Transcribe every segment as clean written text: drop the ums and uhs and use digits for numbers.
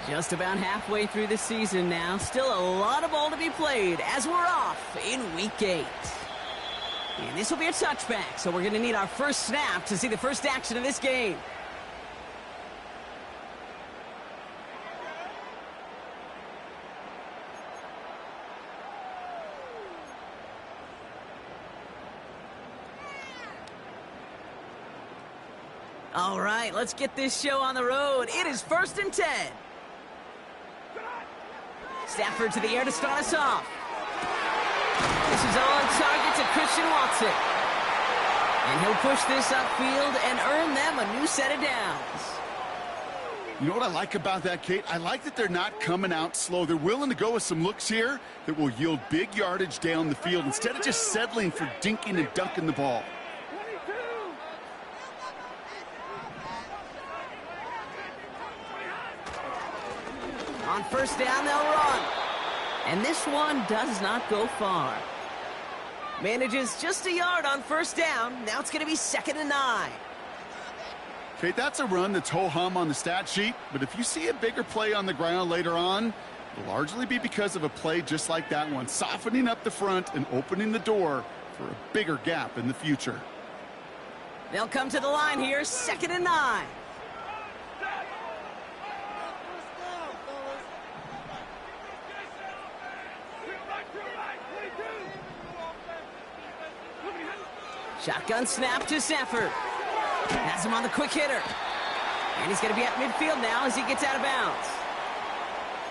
Just about halfway through the season now. Still a lot of ball to be played as we're off in Week 8. And this will be a touchback, so we're going to need our first snap to see the first action of this game. All right, let's get this show on the road. It is 1st and 10. Stafford to the air to start us off. This is on target to Christian Watson. And he'll push this upfield and earn them a new set of downs. You know what I like about that, Kate? I like that they're not coming out slow. They're willing to go with some looks here that will yield big yardage down the field instead of just settling for dinking and dunking the ball. On first down, they'll run. And this one does not go far. Manages just a yard on first down. Now it's going to be 2nd and 9. Okay, that's a run that's ho-hum on the stat sheet, but if you see a bigger play on the ground later on, it'll largely be because of a play just like that one, softening up the front and opening the door for a bigger gap in the future. They'll come to the line here, 2nd and 9. Shotgun snap to Stafford. Has him on the quick hitter. And he's going to be at midfield now as he gets out of bounds.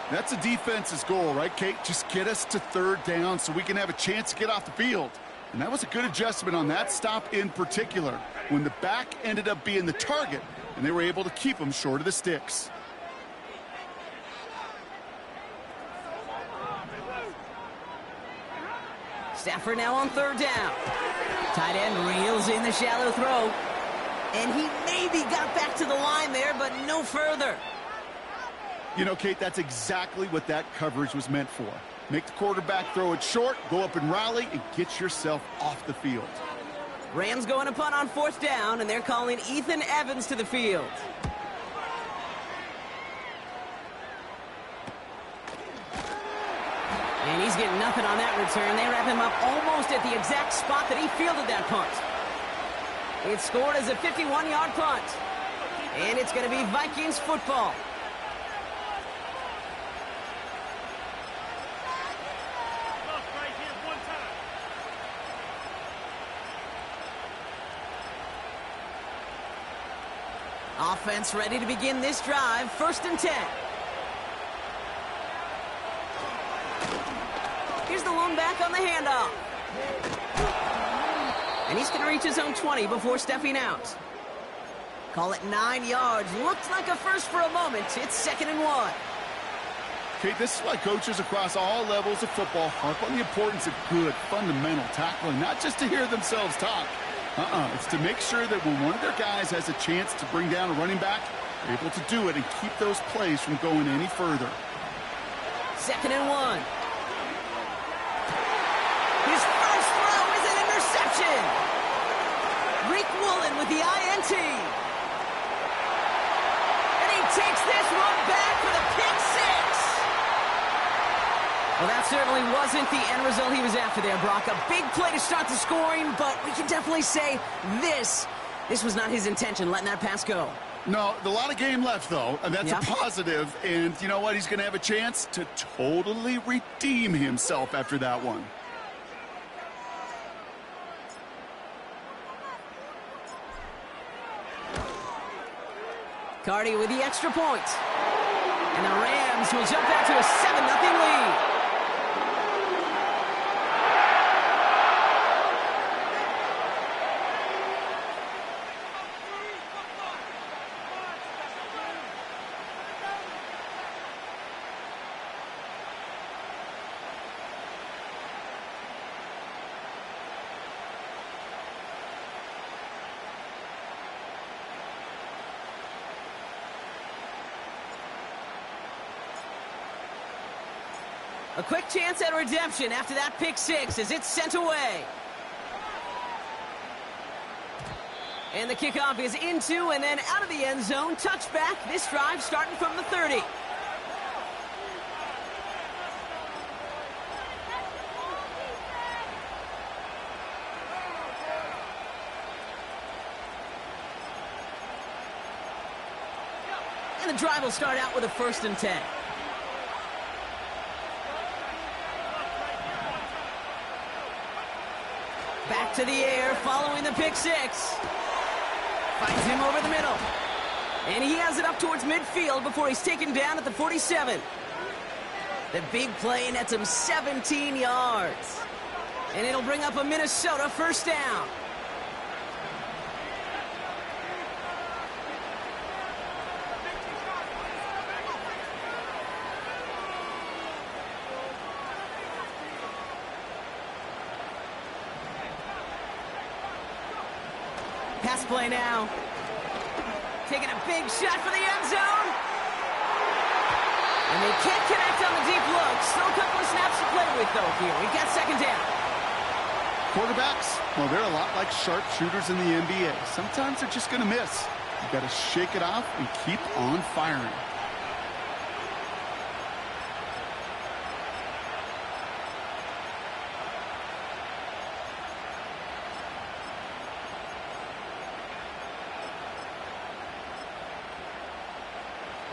That's the defense's goal, right, Kate? Just get us to 3rd down so we can have a chance to get off the field. And that was a good adjustment on that stop in particular, when the back ended up being the target, and they were able to keep him short of the sticks. Stafford now on 3rd down. Tight end reels in the shallow throw. And he maybe got back to the line there, but no further. You know, Kate, that's exactly what that coverage was meant for. Make the quarterback throw it short, go up and rally, and get yourself off the field. Rams going to punt on 4th down, and they're calling Ethan Evans to the field. And he's getting nothing on that return. They wrap him up almost at the exact spot that he fielded that punt. It's scored as a 51-yard punt. And it's going to be Vikings football. Offense ready to begin this drive. 1st and 10. Here's the lone back on the handoff. And he's going to reach his own 20 before stepping out. Call it 9 yards. Looked like a first for a moment. It's 2nd and 1. Okay, this is why coaches across all levels of football harp on the importance of good, fundamental tackling, not just to hear themselves talk. It's to make sure that when one of their guys has a chance to bring down a running back, they're able to do it and keep those plays from going any further. 2nd and 1. His first throw is an interception. Rick Woolen with the INT. And he takes this one back for the pick 6. Well, that certainly wasn't the end result he was after there, Brock. A big play to start the scoring, but we can definitely say this was not his intention, letting that pass go. No, a lot of game left, though, and that's a positive. And you know what? He's going to have a chance to totally redeem himself after that one. Cardi with the extra point. And the Rams will jump out to a 7-0 lead. A quick chance at redemption after that pick 6 as it's sent away. And the kickoff is into and then out of the end zone. Touchback. This drive starting from the 30. And the drive will start out with a 1st and 10. Back to the air, following the pick 6. Finds him over the middle. And he has it up towards midfield before he's taken down at the 47. The big play nets him 17 yards. And it'll bring up a Minnesota 1st down. Pass play now. Taking a big shot for the end zone. And they can't connect on the deep look. Still a couple of snaps to play with, though, here. We've got 2nd down. Quarterbacks, well, they're a lot like sharpshooters in the NBA. Sometimes they're just going to miss. You've got to shake it off and keep on firing.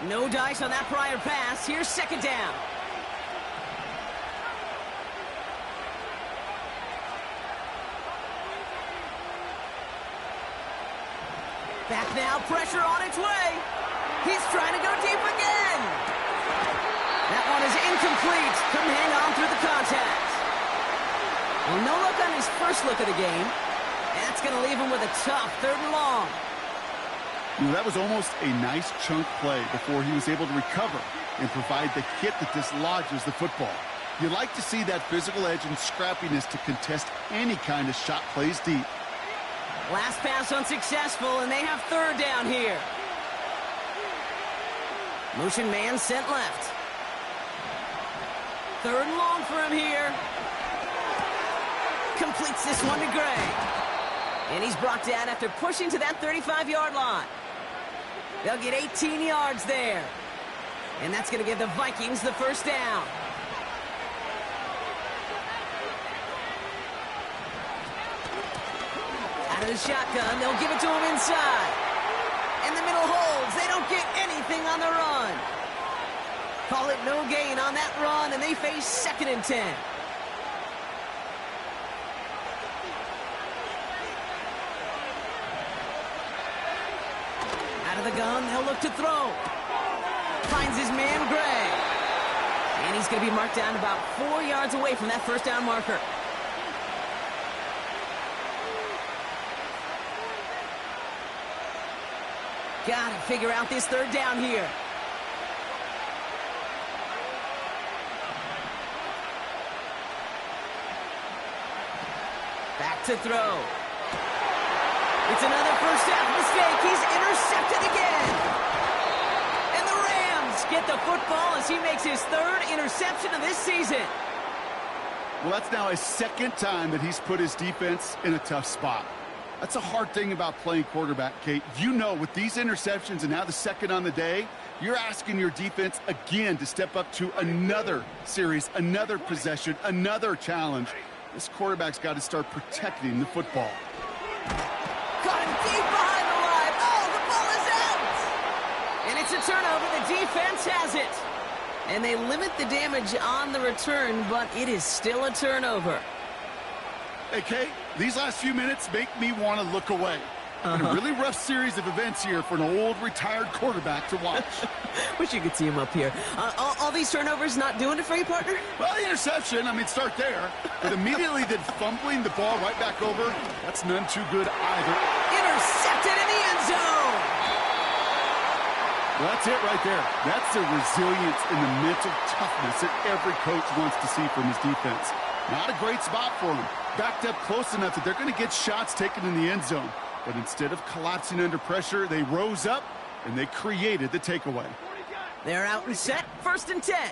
No dice on that prior pass. Here's 2nd down. Back now, pressure on its way. He's trying to go deep again. That one is incomplete. Couldn't hang on through the contact. Well, no look on his first look of the game. That's going to leave him with a tough 3rd and long. That was almost a nice chunk play before he was able to recover and provide the hit that dislodges the football. You like to see that physical edge and scrappiness to contest any kind of shot plays deep. Last pass unsuccessful, and they have 3rd down here. Motion man sent left. 3rd and long for him here. Completes this one to Gray. And he's brought down after pushing to that 35-yard line. They'll get 18 yards there. And that's going to give the Vikings the 1st down. Out of the shotgun, they'll give it to him inside. In the middle holds. They don't get anything on the run. Call it no gain on that run, and they face 2nd and 10. Out of the gun, they'll look to throw. Finds his man, Gray. And he's going to be marked down about 4 yards away from that 1st down marker. Got to figure out this 3rd down here. Back to throw. It's another 1st half mistake. He's intercepted again. And the Rams get the football as he makes his 3rd interception of this season. Well, that's now his 2nd time that he's put his defense in a tough spot. That's a hard thing about playing quarterback, Kate. You know, with these interceptions and now the 2nd on the day, you're asking your defense again to step up to another series, another possession, another challenge. This quarterback's got to start protecting the football. Got him deep behind the line. Oh, the ball is out! And it's a turnover. The defense has it. And they limit the damage on the return, but it is still a turnover. Hey, Kate, these last few minutes make me want to look away. Been a really rough series of events here for an old retired quarterback to watch. Wish you could see him up here. All these turnovers not doing it for you, partner? Well, the interception, I mean, start there. But immediately then fumbling the ball right back over, that's none too good either. Intercepted in the end zone! Well, that's it right there. That's the resilience and the mental toughness that every coach wants to see from his defense. Not a great spot for him. Backed up close enough that they're going to get shots taken in the end zone. But instead of collapsing under pressure, they rose up and they created the takeaway. They're out and set. 1st and 10.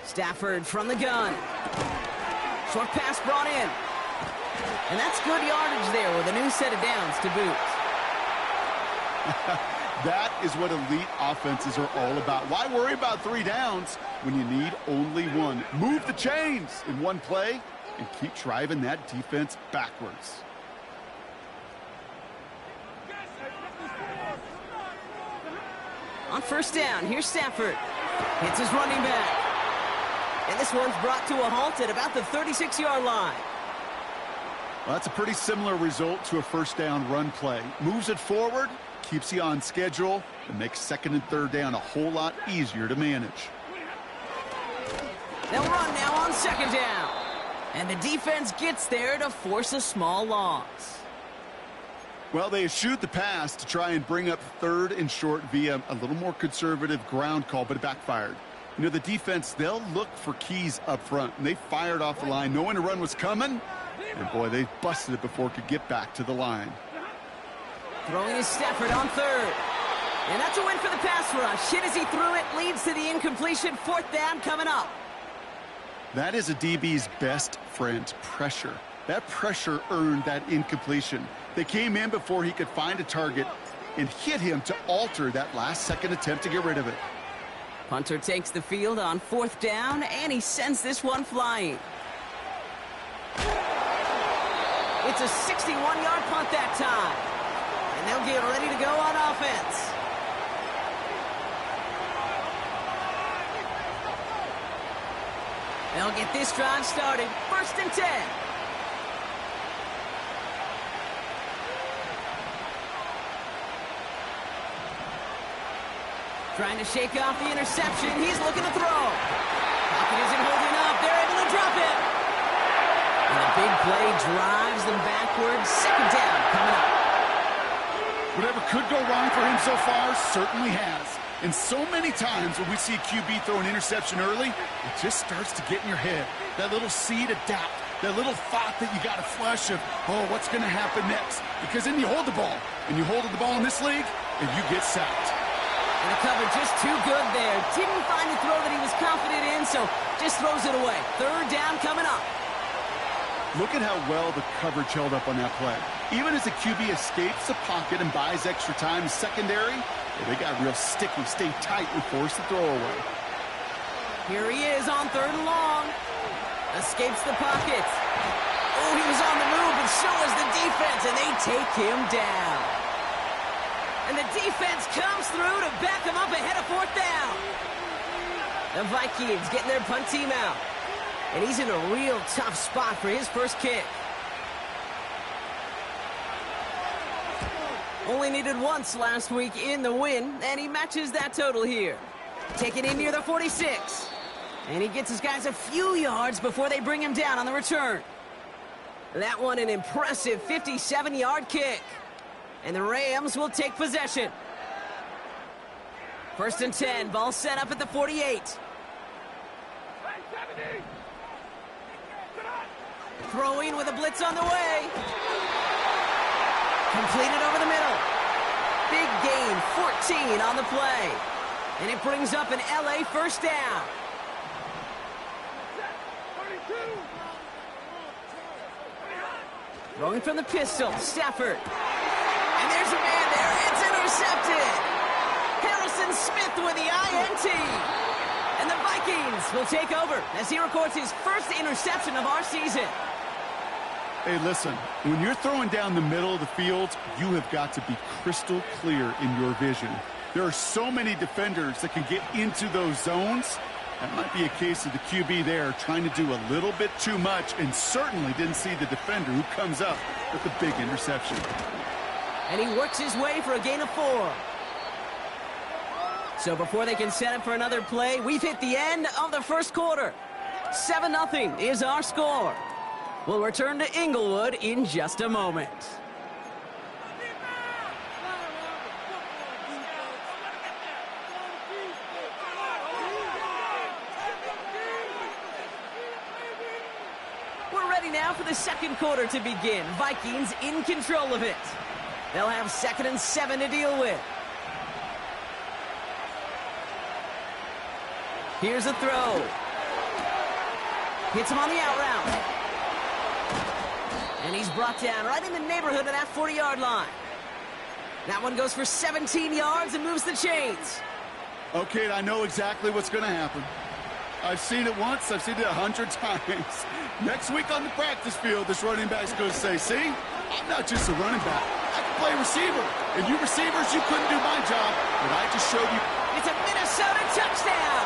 Stafford from the gun. Short pass brought in. And that's good yardage there with a new set of downs to boot. That is what elite offenses are all about. Why worry about 3 downs when you need only 1? Move the chains in 1 play and keep driving that defense backwards. On first down, here's Stafford. Hits his running back. And this one's brought to a halt at about the 36-yard line. Well, that's a pretty similar result to a first down run play. Moves it forward, keeps you on schedule, and makes second and third down a whole lot easier to manage. They'll run now on second down. And the defense gets there to force a small loss. Well, they eschewed the pass to try and bring up third and short via a little more conservative ground call, but it backfired. You know, the defense, they'll look for keys up front, and they fired off the line knowing a run was coming, and boy, they busted it before it could get back to the line. Throwing is Stafford on third. And that's a win for the pass rush. Hit as he threw it, leads to the incompletion. Fourth down coming up. That is a DB's best friend, pressure. That pressure earned that incompletion. They came in before he could find a target and hit him to alter that last-second attempt to get rid of it. Punter takes the field on fourth down, and he sends this one flying. It's a 61-yard punt that time. And they'll get ready to go on offense. They'll get this drive started. First and 10. Trying to shake off the interception. He's looking to throw. Pocket isn't holding up. They're able to drop it. And the big play drives them backwards. Second down coming up. Whatever could go wrong for him so far certainly has. And so many times when we see QB throw an interception early, it just starts to get in your head. That little seed of doubt. That little thought that you got a flush of, oh, what's going to happen next? Because then you hold the ball. And you hold the ball in this league, and you get sacked. And the cover just too good there. Didn't find the throw that he was confident in, so just throws it away. Third down coming up. Look at how well the coverage held up on that play. Even as the QB escapes the pocket and buys extra time secondary, they got real sticky, stay tight, and force the throw away. Here he is on third and long. Escapes the pocket. Oh, he was on the move, and so was the defense, and they take him down. And the defense comes through to back him up ahead of fourth down. The Vikings getting their punt team out. And he's in a real tough spot for his first kick. Only needed once last week in the win, and he matches that total here. Taking in near the 46. And he gets his guys a few yards before they bring him down on the return. That one an impressive 57-yard kick. And the Rams will take possession. First and 10, ball set up at the 48. Throwing with a blitz on the way. Completed over the middle. Big gain, 14 on the play. And it brings up an LA first down. Throwing from the pistol, Stafford. And there's a man there. It's intercepted. Harrison Smith with the INT. And the Vikings will take over as he records his first interception of our season. Hey, listen, when you're throwing down the middle of the field, you have got to be crystal clear in your vision. There are so many defenders that can get into those zones. That might be a case of the QB there trying to do a little bit too much and certainly didn't see the defender who comes up with the big interception. And he works his way for a gain of 4. So before they can set up for another play, we've hit the end of the first quarter. 7-0 is our score. We'll return to Inglewood in just a moment. We're ready now for the second quarter to begin. Vikings in control of it. They'll have 2nd and 7 to deal with. Here's a throw. Hits him on the out route. And he's brought down right in the neighborhood of that 40-yard line. That one goes for 17 yards and moves the chains. Okay, I know exactly what's going to happen. I've seen it once. I've seen it 100 times. Next week on the practice field, this running back's going to say, see, I'm not just a running back. I can play receiver. And you receivers, you couldn't do my job, but I just showed you. It's a Minnesota touchdown.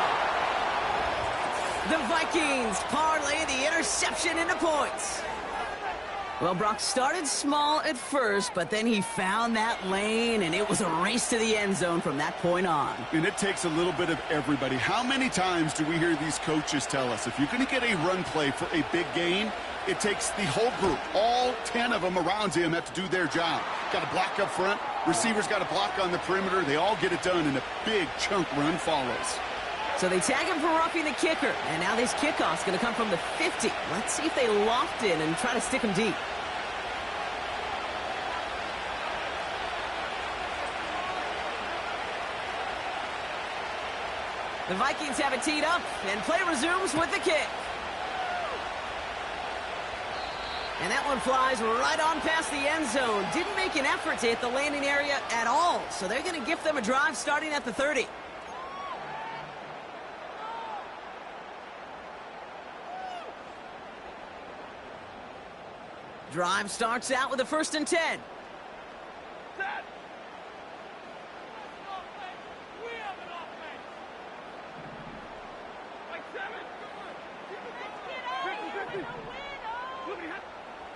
The Vikings parlay the interception into points. Well, Brock started small at first, but then he found that lane, and it was a race to the end zone from that point on. And it takes a little bit of everybody. How many times do we hear these coaches tell us, if you're going to get a run play for a big gain, it takes the whole group. All 10 of them around him have to do their job. Got to block up front. Receivers got to block on the perimeter. They all get it done, and a big chunk run follows. So they tag him for roughing the kicker, and now this kickoff's going to come from the 50. Let's see if they loft in and try to stick him deep. The Vikings have it teed up, and play resumes with the kick. And that one flies right on past the end zone. Didn't make an effort to hit the landing area at all, so they're going to gift them a drive starting at the 30. Drive starts out with a 1st and 10.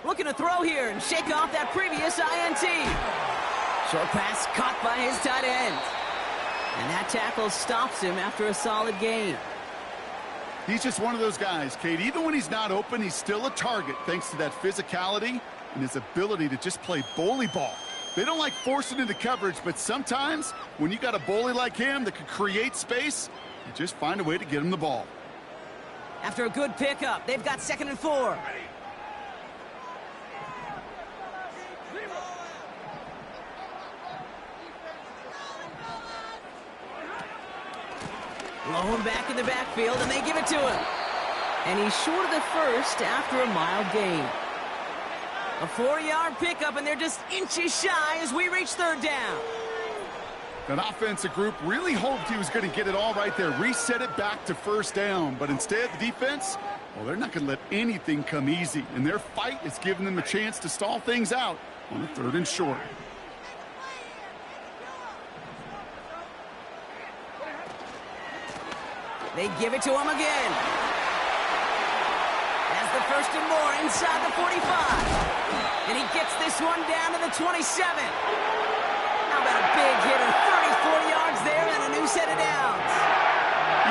Looking to throw here and shake off that previous INT. Short pass caught by his tight end. And that tackle stops him after a solid gain. He's just one of those guys, Kate. Even when he's not open, he's still a target thanks to that physicality and his ability to just play bully ball. They don't like forcing into coverage, but sometimes when you got a bully like him that can create space, you just find a way to get him the ball. After a good pickup, they've got 2nd and 4. Low back in the backfield, and they give it to him. And he's short of the 1st after a mild gain. A 4-yard pickup, and they're just inches shy as we reach 3rd down. That offensive group really hoped he was going to get it all right there, reset it back to 1st down. But instead, the defense, well, they're not going to let anything come easy. And their fight is giving them a chance to stall things out on the 3rd and short. They give it to him again. As the 1st and more inside the 45. And he gets this one down to the 27. How about a big hitter, 30, 40 yards there and a new set of downs.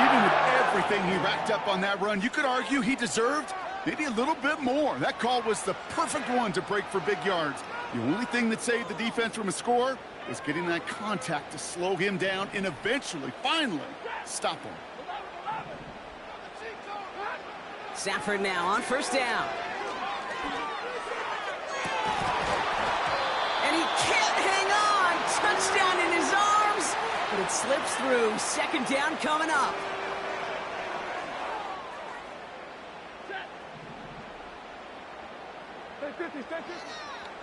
Even with everything he racked up on that run, you could argue he deserved maybe a little bit more. That call was the perfect one to break for big yards. The only thing that saved the defense from a score was getting that contact to slow him down and eventually, finally, stop him. Stafford now on 1st down. And he can't hang on. Touchdown in his arms, but it slips through. 2nd down coming up.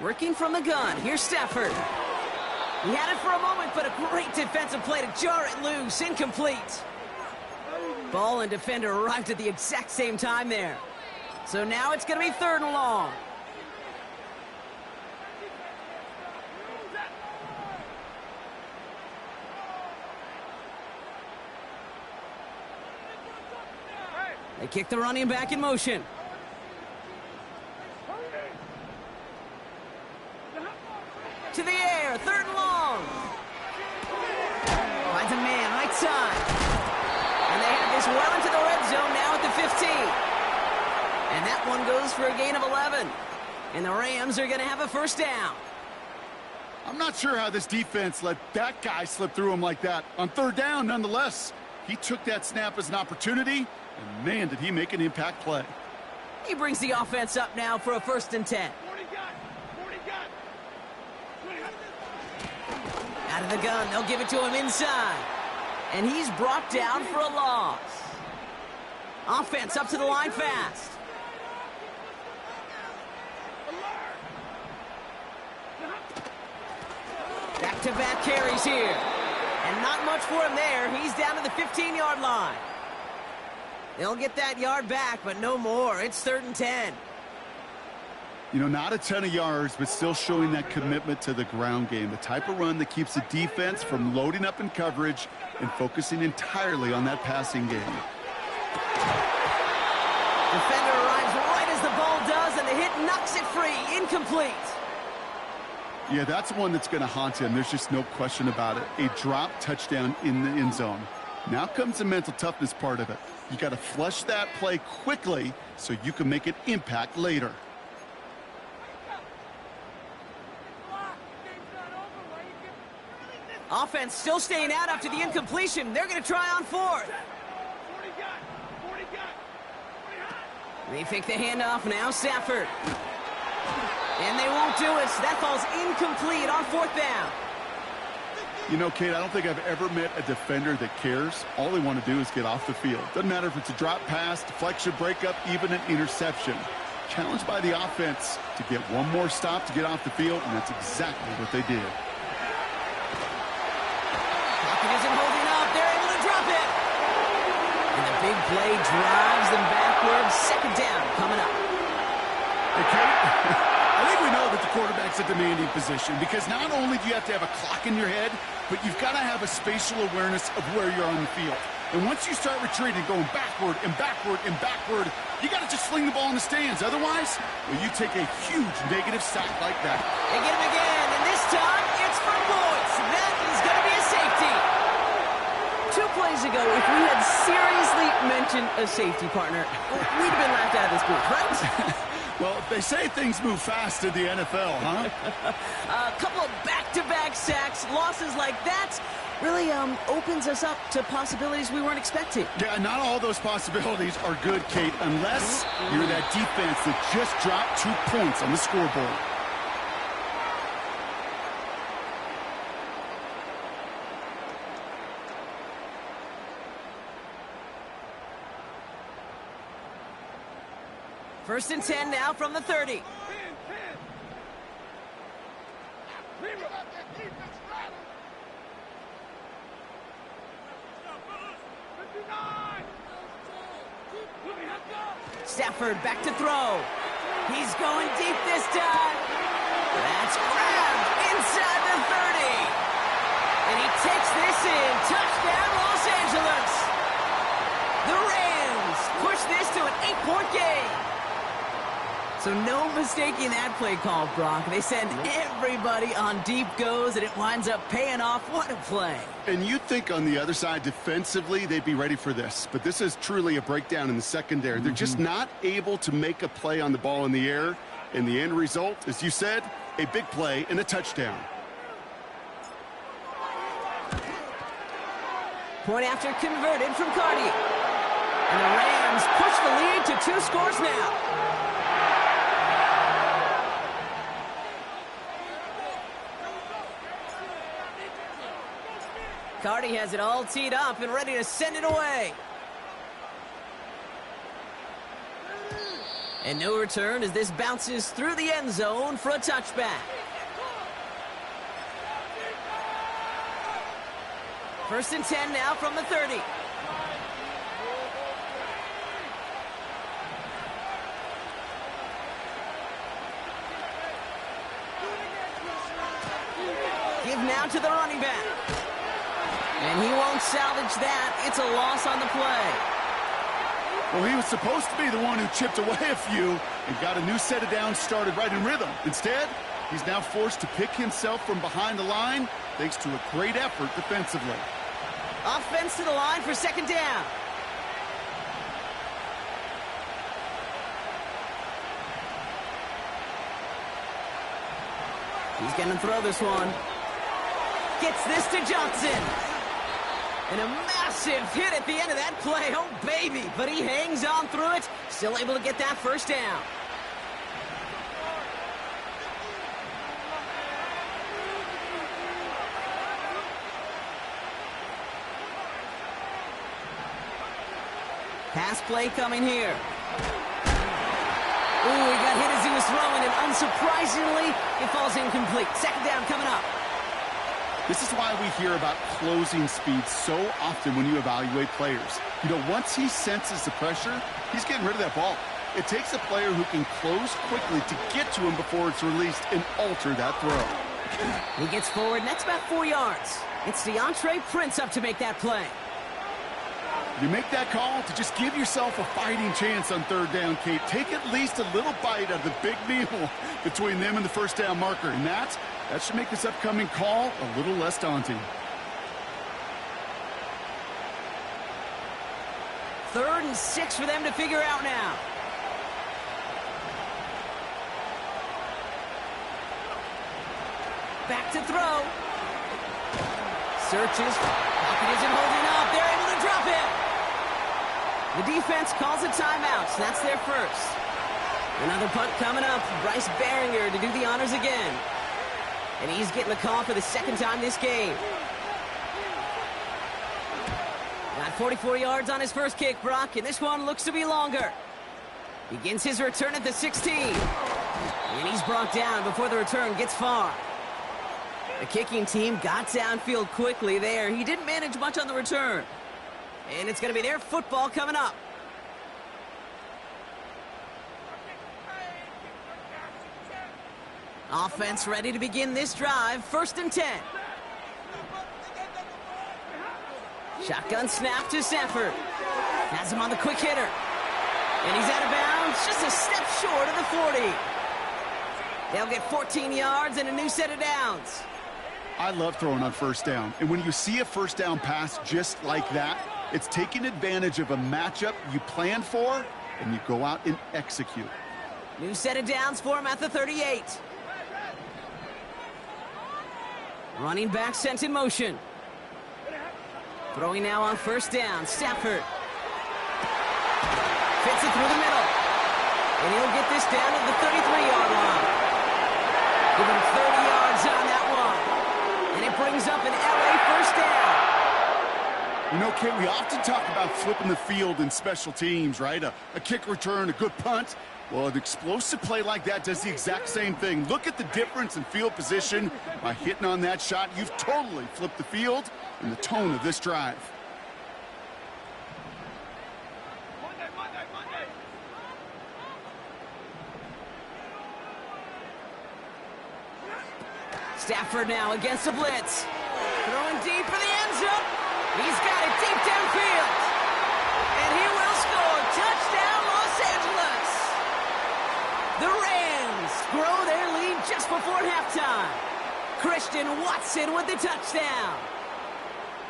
Working from the gun. Here's Stafford. He had it for a moment, but a great defensive play to jar it loose. Incomplete. Ball and defender arrived at the exact same time there. So now it's going to be 3rd and long. They kick the running back in motion. To the air, 3rd and long. Finds a man, right side. And they have this well into the red zone now at the 15. And that one goes for a gain of 11. And the Rams are going to have a 1st down. I'm not sure how this defense let that guy slip through him like that. On 3rd down, nonetheless, he took that snap as an opportunity, and man, did he make an impact play. He brings the offense up now for a 1st and 10. Out of the gun, they'll give it to him inside. And he's brought down for a loss. Offense up to the line fast. Back-to-back carries here. And not much for him there. He's down to the 15-yard line. They'll get that yard back, but no more. It's 3rd and 10. You know, not a ton of yards, but still showing that commitment to the ground game. The type of run that keeps the defense from loading up in coverage and focusing entirely on that passing game. Defender arrives right as the ball does, and the hit knocks it free. Incomplete. Yeah, that's one that's going to haunt him. There's just no question about it. A drop touchdown in the end zone. Now comes the mental toughness part of it. You got to flush that play quickly so you can make an impact later. Offense still staying out after the incompletion. They're going to try on 4th. They fake the handoff now, Stafford. And they won't do it, so that falls incomplete on 4th down. You know, Kate, I don't think I've ever met a defender that cares. All they want to do is get off the field. Doesn't matter if it's a drop pass, deflection, breakup, even an interception. Challenged by the offense to get one more stop to get off the field, and that's exactly what they did. Pocket isn't holding up. They're able to drop it. And the big play drives them backwards. 2nd down coming up. Hey, Kate, I think we know that the quarterback's a demanding position because not only do you have to have a clock in your head, but you've got to have a spatial awareness of where you're on the field. And once you start retreating, going backward and backward and backward, you got to just sling the ball in the stands. Otherwise, well, you take a huge negative sack like that. They get him again, and this time it's for Boyce. That is going to be a safety. 2 plays ago, if we had seriously mentioned a safety partner, we'd have been laughed out of this booth, right? Well, they say things move fast in the NFL, huh? A couple of back-to-back sacks, losses like that, really opens us up to possibilities we weren't expecting. Yeah, not all those possibilities are good, Kate, unless you're that defense that just dropped 2 points on the scoreboard. First and 10 now from the 30. Stafford back to throw. He's going deep this time. That's grabbed inside the 30. And he takes this in. Touchdown, Los Angeles. The Rams push this to an 8-point game. So no mistaking that play call, Brock. They send everybody on deep goes, and it winds up paying off. What a play. And you'd think on the other side, defensively, they'd be ready for this. But this is truly a breakdown in the secondary. They're just not able to make a play on the ball in the air. And the end result, as you said, a big play and a touchdown. Point after converted from Cardi. And the Rams push the lead to 2 scores now. Cardi has it all teed up and ready to send it away. And no return as this bounces through the end zone for a touchback. First and 10 now from the 30. Give now to the running back. And he won't salvage that. It's a loss on the play. Well, he was supposed to be the one who chipped away a few and got a new set of downs started right in rhythm. Instead, he's now forced to pick himself from behind the line thanks to a great effort defensively. Offense to the line for 2nd down. He's going to throw this one. Gets this to Johnson. And a massive hit at the end of that play. Oh, baby. But he hangs on through it. Still able to get that first down. Pass play coming here. Ooh, he got hit as he was throwing, and unsurprisingly, it falls incomplete. 2nd down coming up. This is why we hear about closing speed so often when you evaluate players. You know, once he senses the pressure, he's getting rid of that ball. It takes a player who can close quickly to get to him before it's released and alter that throw. He gets forward, next about 4 yards. It's DeAndre Prince up to make that play. You make that call to just give yourself a fighting chance on third down, Kate. Take at least a little bite out of the big meal between them and the first down marker. And that should make this upcoming call a little less daunting. 3rd and 6 for them to figure out now. Back to throw. Searches. Pocket isn't holding up. They're able to drop it. The defense calls a timeout. So that's their first. Another punt coming up. Bryce Baringer to do the honors again. And he's getting the call for the 2nd time this game. Got 44 yards on his first kick, Brock, and this one looks to be longer. Begins his return at the 16. And he's brought down before the return gets far. The kicking team got downfield quickly there. He didn't manage much on the return. And it's going to be their football coming up. Offense ready to begin this drive. 1st and 10. Shotgun snap to Stafford. Has him on the quick hitter. And he's out of bounds, just a step short of the 40. They'll get 14 yards and a new set of downs. I love throwing on first down. And when you see a first down pass just like that, it's taking advantage of a matchup you planned for, and you go out and execute. New set of downs for him at the 38. Running back sent in motion. Throwing now on first down. Stafford. Fits it through the middle. And he'll get this down at the 33-yard line. Give him 30 yards on that one. And it brings up an LA first down. You know, Kate, we often talk about flipping the field in special teams, right? A kick return, a good punt. Well, an explosive play like that does the exact same thing. Look at the difference in field position. By hitting on that shot, you've totally flipped the field and the tone of this drive. Stafford now against the blitz. Throwing deep for the end zone. He's got it deep downfield. And he will score. Touchdown, Los Angeles. The Rams grow their lead just before halftime. Christian Watson with the touchdown.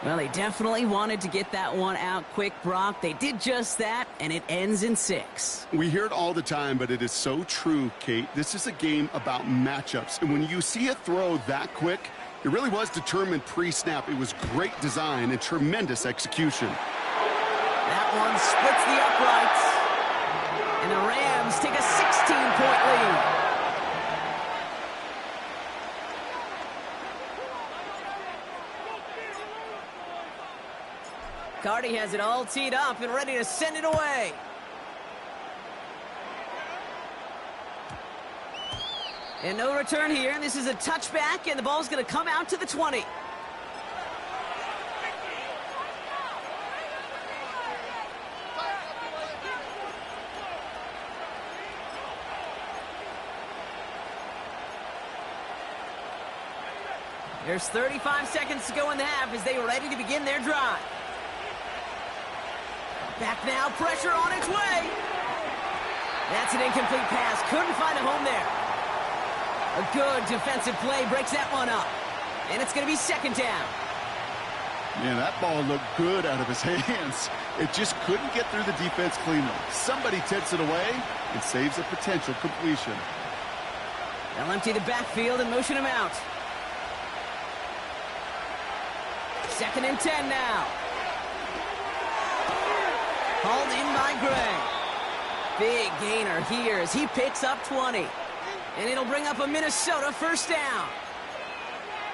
Well, they definitely wanted to get that one out quick, Brock. They did just that, and it ends in 6. We hear it all the time, but it is so true, Kate. This is a game about matchups. And when you see a throw that quick, it really was determined pre-snap. It was great design and tremendous execution. That one splits the uprights. And the Rams take a 16-point lead. Cardi has it all teed up and ready to send it away. And no return here. This is a touchback, and the ball's going to come out to the 20. There's 35 seconds to go in the half as they are ready to begin their drive. Back now, pressure on its way. That's an incomplete pass. Couldn't find a home there. A good defensive play breaks that one up. And it's going to be 2nd down. Man, that ball looked good out of his hands. It just couldn't get through the defense cleanly. Somebody tips it away and saves a potential completion. They'll empty the backfield and motion him out. 2nd and 10 now. Hauled in by Gray. Big gainer here as he picks up 20. And it'll bring up a Minnesota first down.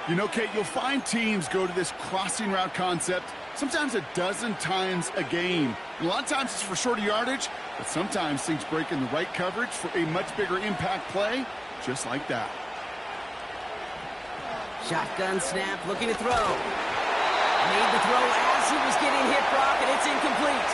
You know, Kate, you'll find teams go to this crossing route concept sometimes a dozen times a game. And a lot of times it's for shorter yardage, but sometimes things break in the right coverage for a much bigger impact play, just like that. Shotgun snap, looking to throw. Made the throw as he was getting hit, Brock, and it's incomplete.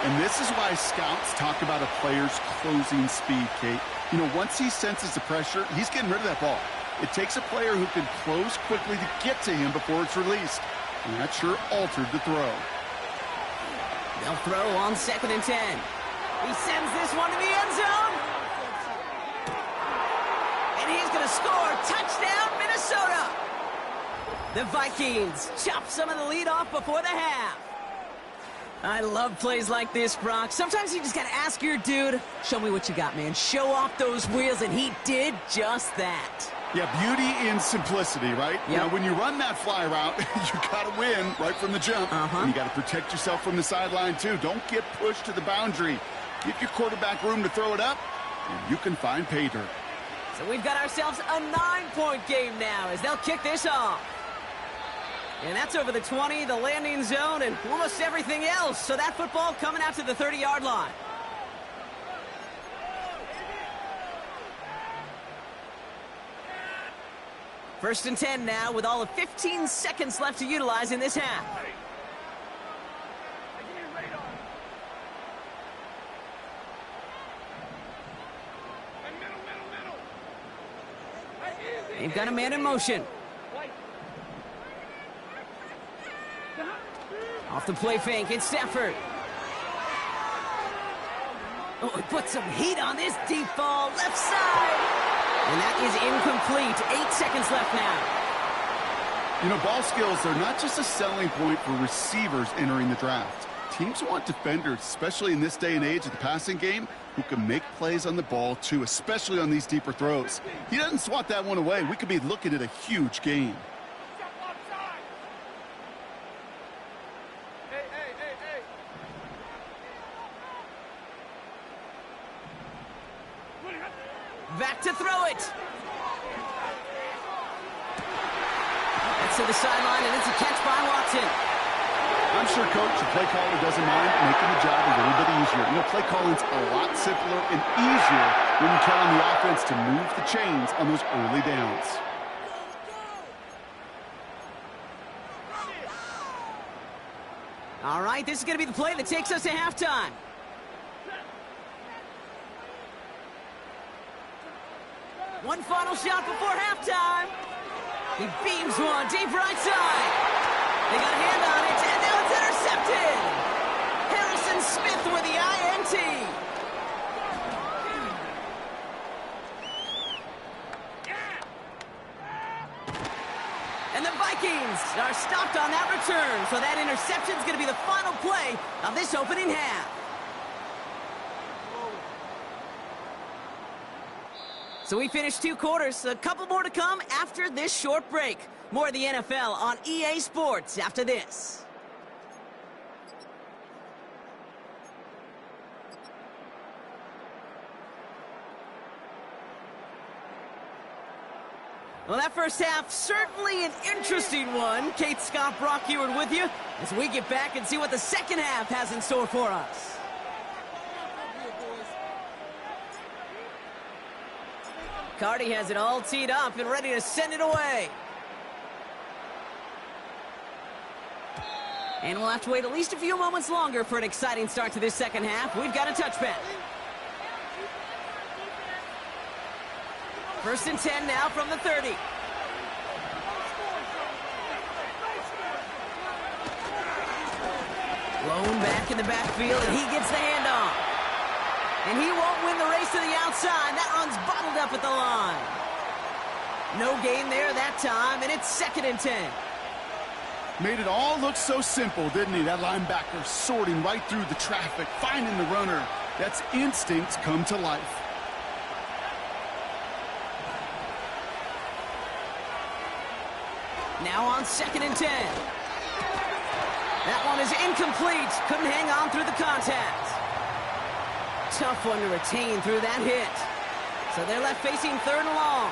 And this is why scouts talk about a player's closing speed, Kate. You know, once he senses the pressure, he's getting rid of that ball. It takes a player who can close quickly to get to him before it's released. And that sure altered the throw. They'll throw on 2nd and 10. He sends this one to the end zone. And he's going to score. Touchdown, Minnesota. The Vikings chop some of the lead off before the half. I love plays like this, Brock. Sometimes you just got to ask your dude, show me what you got, man. Show off those wheels, and he did just that. Yeah, beauty in simplicity, right? Yep. You know, when you run that fly route, you got to win right from the jump. And you got to protect yourself from the sideline, too. Don't get pushed to the boundary. Give your quarterback room to throw it up, and you can find pay dirt. So we've got ourselves a 9-point game now as they'll kick this off. And that's over the 20, the landing zone, and almost everything else. So that football coming out to the 30-yard line. First and 10 now with all of 15 seconds left to utilize in this half. They've got a man in motion. Off the play fake, it's Stafford. Oh, he put some heat on this deep ball, left side. And that is incomplete. 8 seconds left now. You know, ball skills are not just a selling point for receivers entering the draft. Teams want defenders, especially in this day and age of the passing game, who can make plays on the ball, too, especially on these deeper throws. He doesn't swat that one away. We could be looking at a huge game. Back to throw it. That's to the sideline, and it's a catch by Watson. I'm sure, Coach, the play caller doesn't mind making the job a little bit easier. You know, play calling's a lot simpler and easier when you count on the offense to move the chains on those early downs. All right, this is going to be the play that takes us to halftime. One final shot before halftime. He beams one deep right side. They got a hand on it, and now it's intercepted. Harrison Smith with the INT. And the Vikings are stopped on that return, so that interception is going to be the final play of this opening half. So we finished 2 quarters, a couple more to come after this short break. More of the NFL on EA Sports after this. Well, that first half, certainly an interesting one. Kate, Scott, Brock Eward with you as we get back and see what the second half has in store for us. Cardi has it all teed up and ready to send it away. And we'll have to wait at least a few moments longer for an exciting start to this second half. We've got a touchback. First and 10 now from the 30. Blown back in the backfield, and he gets the handoff. And he won't win the race to the outside. That run's bottled up at the line. No gain there that time, and it's 2nd and 10. Made it all look so simple, didn't he? That linebacker sorting right through the traffic, finding the runner. That's instincts come to life. Now on 2nd and 10. That one is incomplete. Couldn't hang on through the contact. Tough one to retain through that hit. So they're left facing 3rd and long.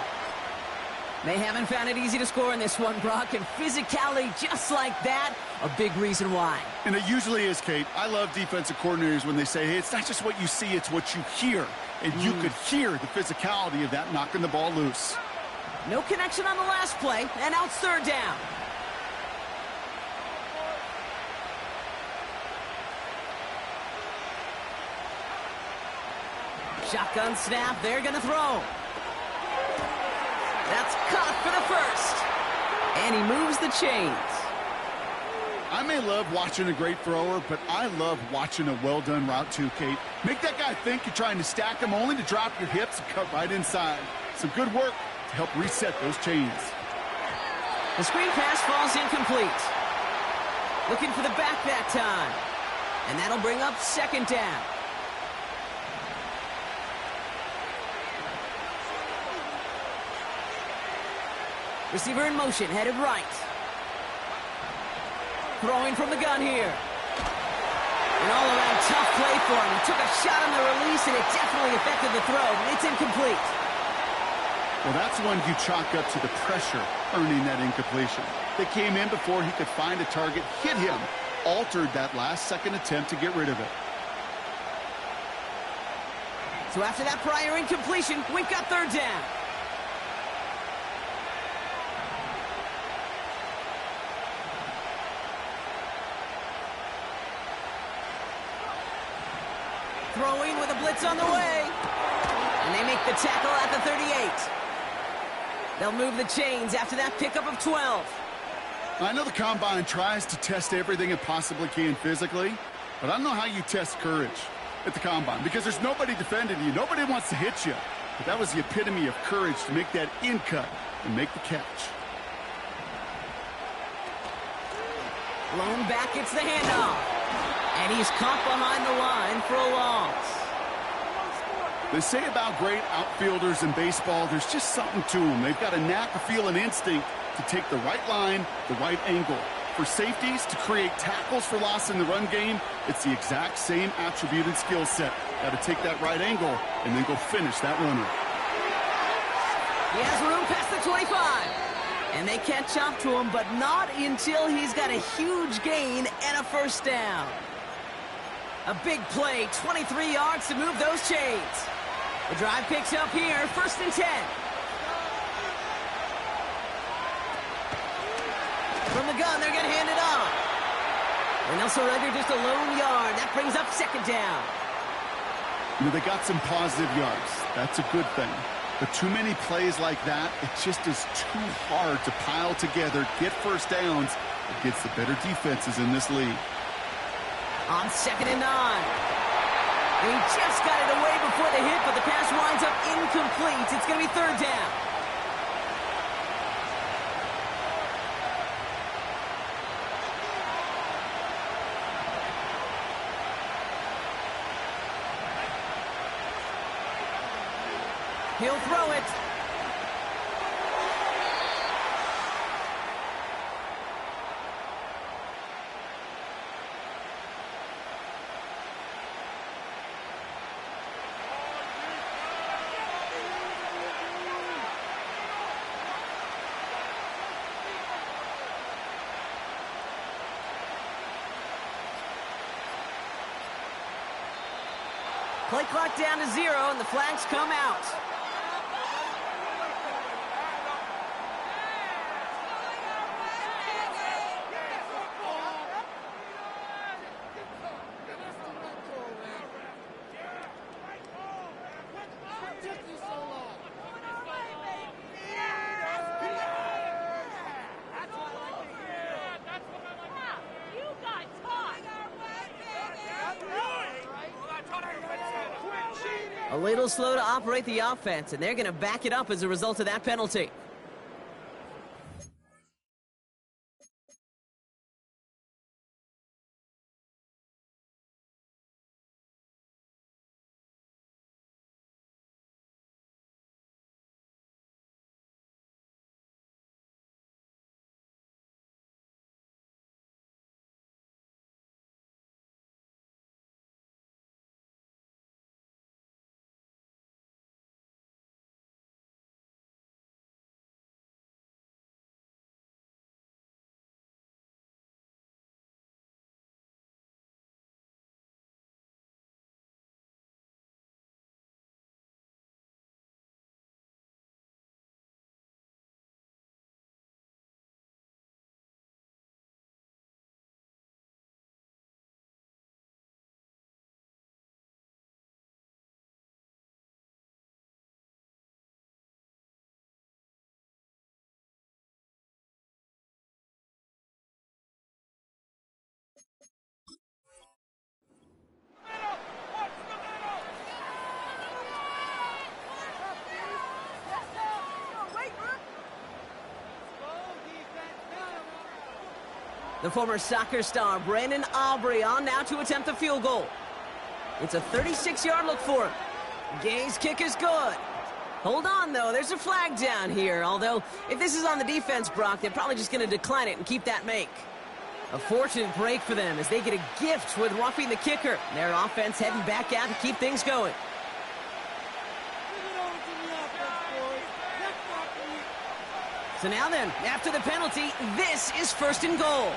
They haven't found it easy to score in this one, Brock, and physicality just like that, a big reason why. And it usually is, Kate. I love defensive coordinators when they say, hey, it's not just what you see, it's what you hear. And you could hear the physicality of that knocking the ball loose. No connection on the last play, and now it's third down. Shotgun snap, they're gonna throw. That's caught for the first. And he moves the chains. I may love watching a great thrower, but I love watching a well-done route too, Kate. Make that guy think you're trying to stack him only to drop your hips and cut right inside. Some good work to help reset those chains. The screen pass falls incomplete. Looking for the back that time. And that'll bring up second down. Receiver in motion, headed right. Throwing from the gun here. An all-around tough play for him. He took a shot on the release, and it definitely affected the throw. It's incomplete. Well, that's one you chalk up to the pressure earning that incompletion. They came in before he could find a target, hit him, altered that last-second attempt to get rid of it. So after that prior incompletion, we've got third down. Throwing with a blitz on the way. And they make the tackle at the 38. They'll move the chains after that pickup of 12. I know the Combine tries to test everything it possibly can physically, but I don't know how you test courage at the Combine because there's nobody defending you. Nobody wants to hit you. But that was the epitome of courage to make that in cut and make the catch. Blown back, it's the handoff. And he's caught behind the line for a loss. They say about great outfielders in baseball, there's just something to them. They've got a knack, a feel, an instinct to take the right line, the right angle. For safeties, to create tackles for loss in the run game, it's the exact same attribute and skill set. Got to take that right angle and then go finish that runner. He has room past the 25. And they catch up to him, but not until he's got a huge gain and a first down. A big play, 23 yards to move those chains. The drive picks up here, 1st and 10. From the gun, they're going to hand it off. And Nelson Rager just a lone yard. That brings up second down. You know, they got some positive yards. That's a good thing. But too many plays like that, it just is too hard to pile together, get first downs against the better defenses in this league. On 2nd and 9. And he just got it away before the hit, but the pass winds up incomplete. It's going to be third down. He'll throw it. Play clock down to 0, and the flags come out. A little slow to operate the offense, and they're going to back it up as a result of that penalty. The former soccer star Brandon Aubrey on now to attempt the field goal. It's a 36-yard look for him. Gay's kick is good. Hold on, though. There's a flag down here. Although, if this is on the defense, Brock, they're probably just going to decline it and keep that make. A fortunate break for them as they get a gift with roughing the kicker. Their offense heading back out to keep things going. So now then, after the penalty, this is 1st and goal.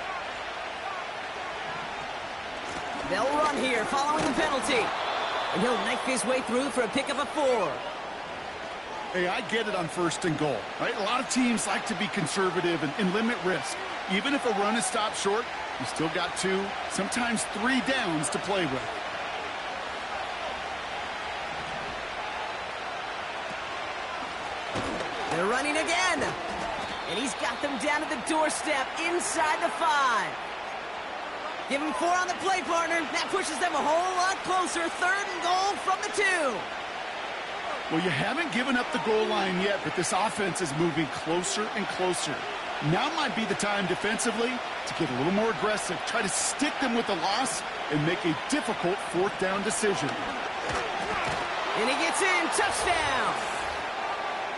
They'll run here following the penalty. And he'll knife his way through for a pickup of 4. Hey, I get it on 1st and goal, right? A lot of teams like to be conservative and limit risk. Even if a run is stopped short, you still got 2, sometimes 3 downs to play with. They're running again. And he's got them down at the doorstep inside the 5. Give him 4 on the play, partner. That pushes them a whole lot closer. 3rd and goal from the 2. Well, you haven't given up the goal line yet, but this offense is moving closer and closer. Now might be the time defensively to get a little more aggressive, try to stick them with the loss, and make a difficult 4th down decision. And he gets in. Touchdown.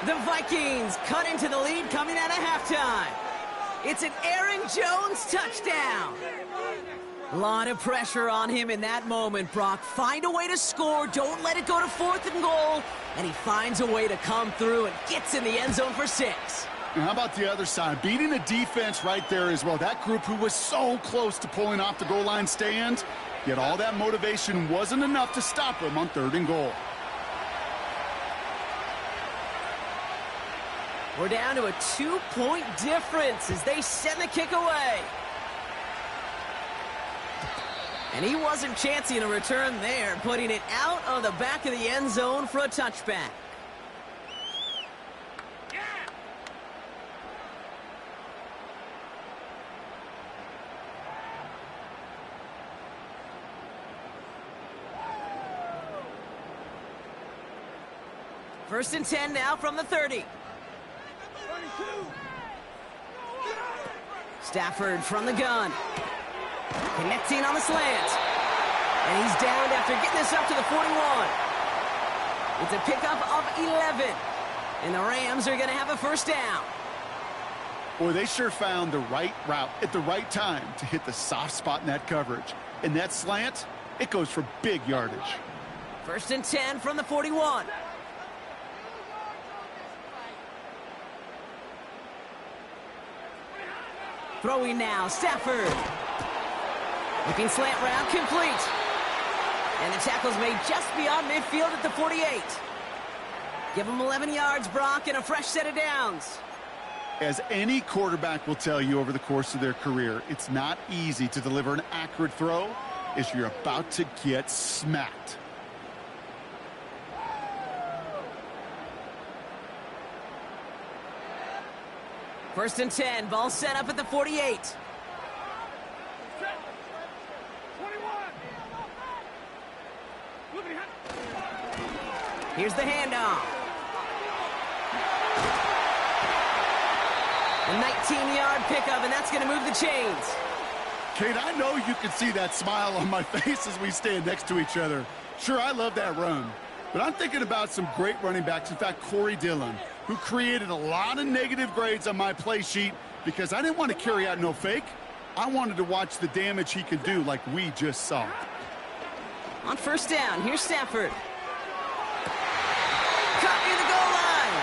The Vikings cut into the lead coming out of halftime. It's an Aaron Jones touchdown. A lot of pressure on him in that moment, Brock. Find a way to score. Don't let it go to 4th and goal. And he finds a way to come through and gets in the end zone for 6. And how about the other side? Beating a defense right there as well. That group who was so close to pulling off the goal line stand, yet all that motivation wasn't enough to stop him on 3rd and goal. We're down to a 2-point difference as they send the kick away. And he wasn't chancing a return there, putting it out of the back of the end zone for a touchback. First and 10 now from the 30. Stafford from the gun. Connecting on the slant. And he's downed after getting this up to the 41. It's a pickup of 11. And the Rams are going to have a 1st down. Boy, they sure found the right route at the right time to hit the soft spot in that coverage. And that slant, it goes for big yardage. 1st and 10 from the 41. Throwing now, Stafford. Looking slant route, complete. And the tackle's made just beyond midfield at the 48. Give him 11 yards, Brock, and a fresh set of downs. As any quarterback will tell you over the course of their career, it's not easy to deliver an accurate throw as you're about to get smacked. First and 10, ball set up at the 48. Here's the handoff. A 19-yard pickup, and that's going to move the chains. Kate, I know you can see that smile on my face as we stand next to each other. Sure, I love that run. But I'm thinking about some great running backs. In fact, Corey Dillon, who created a lot of negative grades on my play sheet because I didn't want to carry out no fake. I wanted to watch the damage he could do like we just saw. On 1st down, here's Stafford. Cut near the goal line.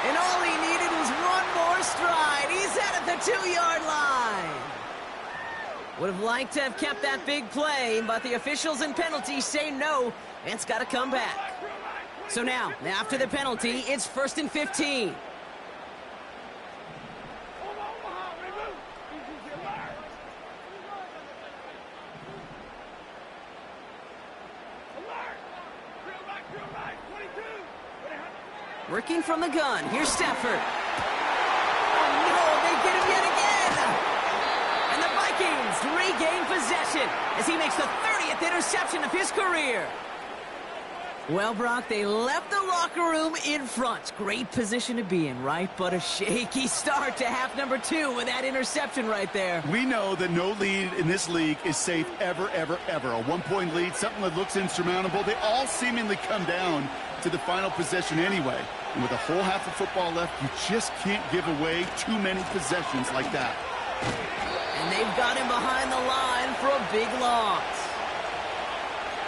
And all he needed was one more stride. He's at the 2-yard line. Would have liked to have kept that big play, but the officials and penalties say no, and it's got to come back. So now, after the penalty, it's 1st and 15. Working from the gun, here's Stafford. Oh no, they get him yet again! And the Vikings regain possession as he makes the 30th interception of his career. Well, Brock, they left the locker room in front. Great position to be in, right? But a shaky start to half number 2 with that interception right there. We know that no lead in this league is safe ever, ever, ever. A one-point lead, something that looks insurmountable. They all seemingly come down to the final possession anyway. And with a whole half of football left, you just can't give away too many possessions like that. And they've got him behind the line for a big loss.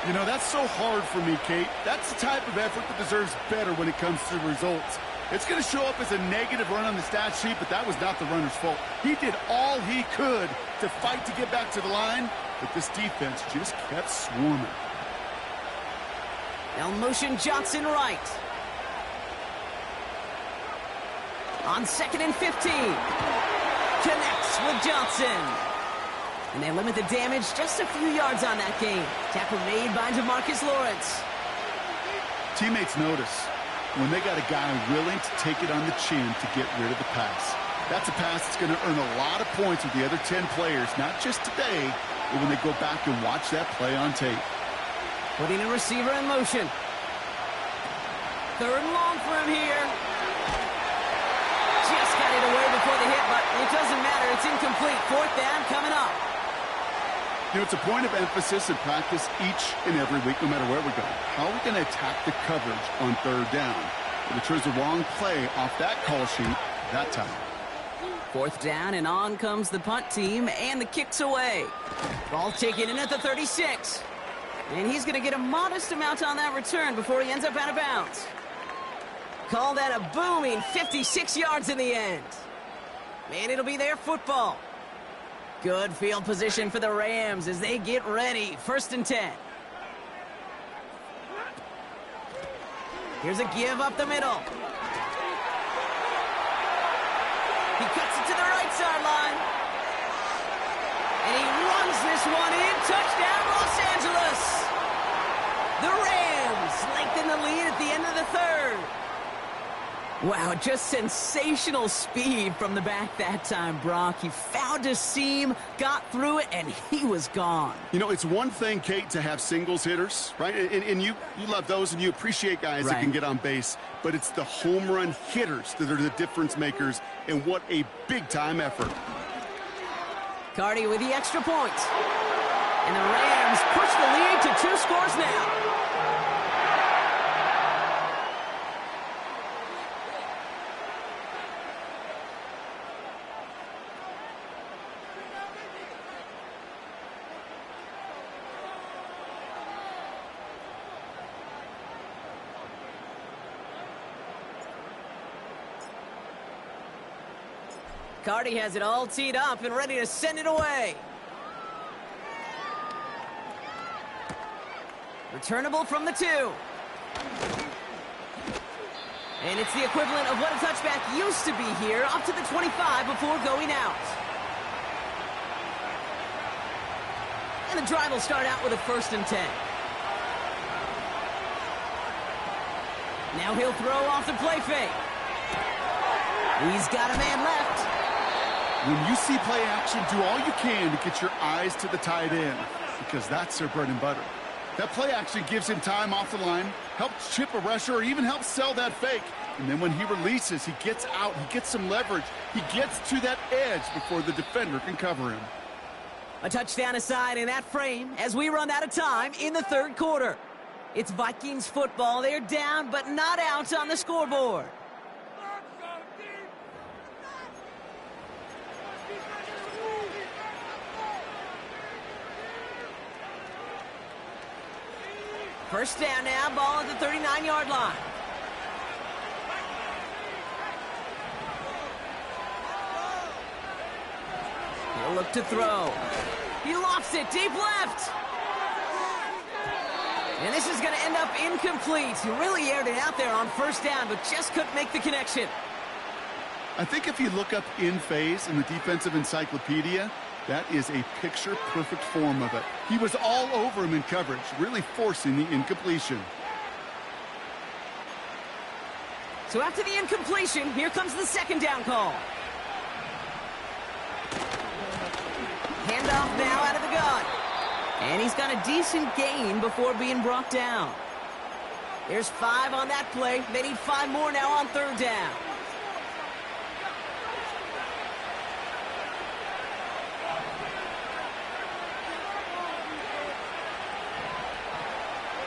You know, that's so hard for me, Kate. That's the type of effort that deserves better when it comes to results. It's going to show up as a negative run on the stat sheet, but that was not the runner's fault. He did all he could to fight to get back to the line, but this defense just kept swarming. Now motion Johnson right. On 2nd and 15. Connects with Johnson. And they limit the damage just a few yards on that game. Tackle made by DeMarcus Lawrence. Teammates notice when they got a guy willing to take it on the chin to get rid of the pass. That's a pass that's going to earn a lot of points with the other 10 players, not just today, but when they go back and watch that play on tape. Putting a receiver in motion. 3rd and long for him here. Just got it away before the hit, but it doesn't matter. It's incomplete. 4th down coming up. You know, it's a point of emphasis in practice each and every week, no matter where we go. How are we going to attack the coverage on 3rd down? But it chose the wrong play off that call sheet that time. 4th down, and on comes the punt team, and the kick's away. Ball taken in at the 36. And he's going to get a modest amount on that return before he ends up out of bounds. Call that a booming 56 yards in the end. And it'll be their football. Good field position for the Rams as they get ready. 1st and 10. Here's a give up the middle. He cuts it to the right sideline. And he runs this one in. Touchdown, Los Angeles. The Rams lengthen the lead at the end of the 3rd. Wow, just sensational speed from the back that time, Brock. He found a seam, got through it, and he was gone. You know, it's one thing, Kate, to have singles hitters, right? And you love those, and you appreciate guys that can get on base. But it's the home run hitters that are the difference makers, and what a big-time effort. Cardi with the extra point. And the Rams push the lead to 2 scores now. Cardi has it all teed up and ready to send it away. Returnable from the 2. And it's the equivalent of what a touchback used to be here, up to the 25 before going out. And the drive will start out with a 1st and 10. Now he'll throw off the play fake. He's got a man left. When you see play action, do all you can to get your eyes to the tight end, because that's their bread and butter. That play action gives him time off the line, helps chip a rusher, or even helps sell that fake. And then when he releases, he gets out, he gets some leverage. He gets to that edge before the defender can cover him. A touchdown aside in that frame as we run out of time in the 3rd quarter. It's Vikings football. They're down, but not out on the scoreboard. First down now, ball at the 39-yard line. He'll look to throw. He lofts it deep left. And this is going to end up incomplete. He really aired it out there on 1st down, but just couldn't make the connection. I think if you look up in phase in the defensive encyclopedia, that is a picture-perfect form of it. He was all over him in coverage, really forcing the incompletion. So after the incompletion, here comes the 2nd down call. Handoff now out of the gun. And he's got a decent gain before being brought down. There's 5 on that play. They need 5 more now on third down.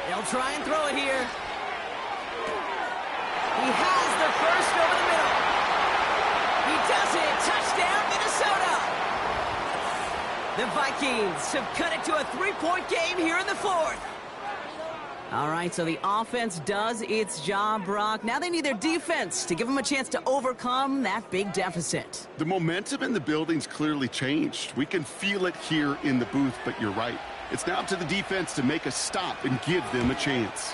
They'll try and throw it here. He has the first over the middle. He does it. Touchdown, Minnesota. The Vikings have cut it to a 3-point game here in the 4th. All right, so the offense does its job, Brock. Now they need their defense to give them a chance to overcome that big deficit. The momentum in the building's clearly changed. We can feel it here in the booth, but you're right. It's now up to the defense to make a stop and give them a chance.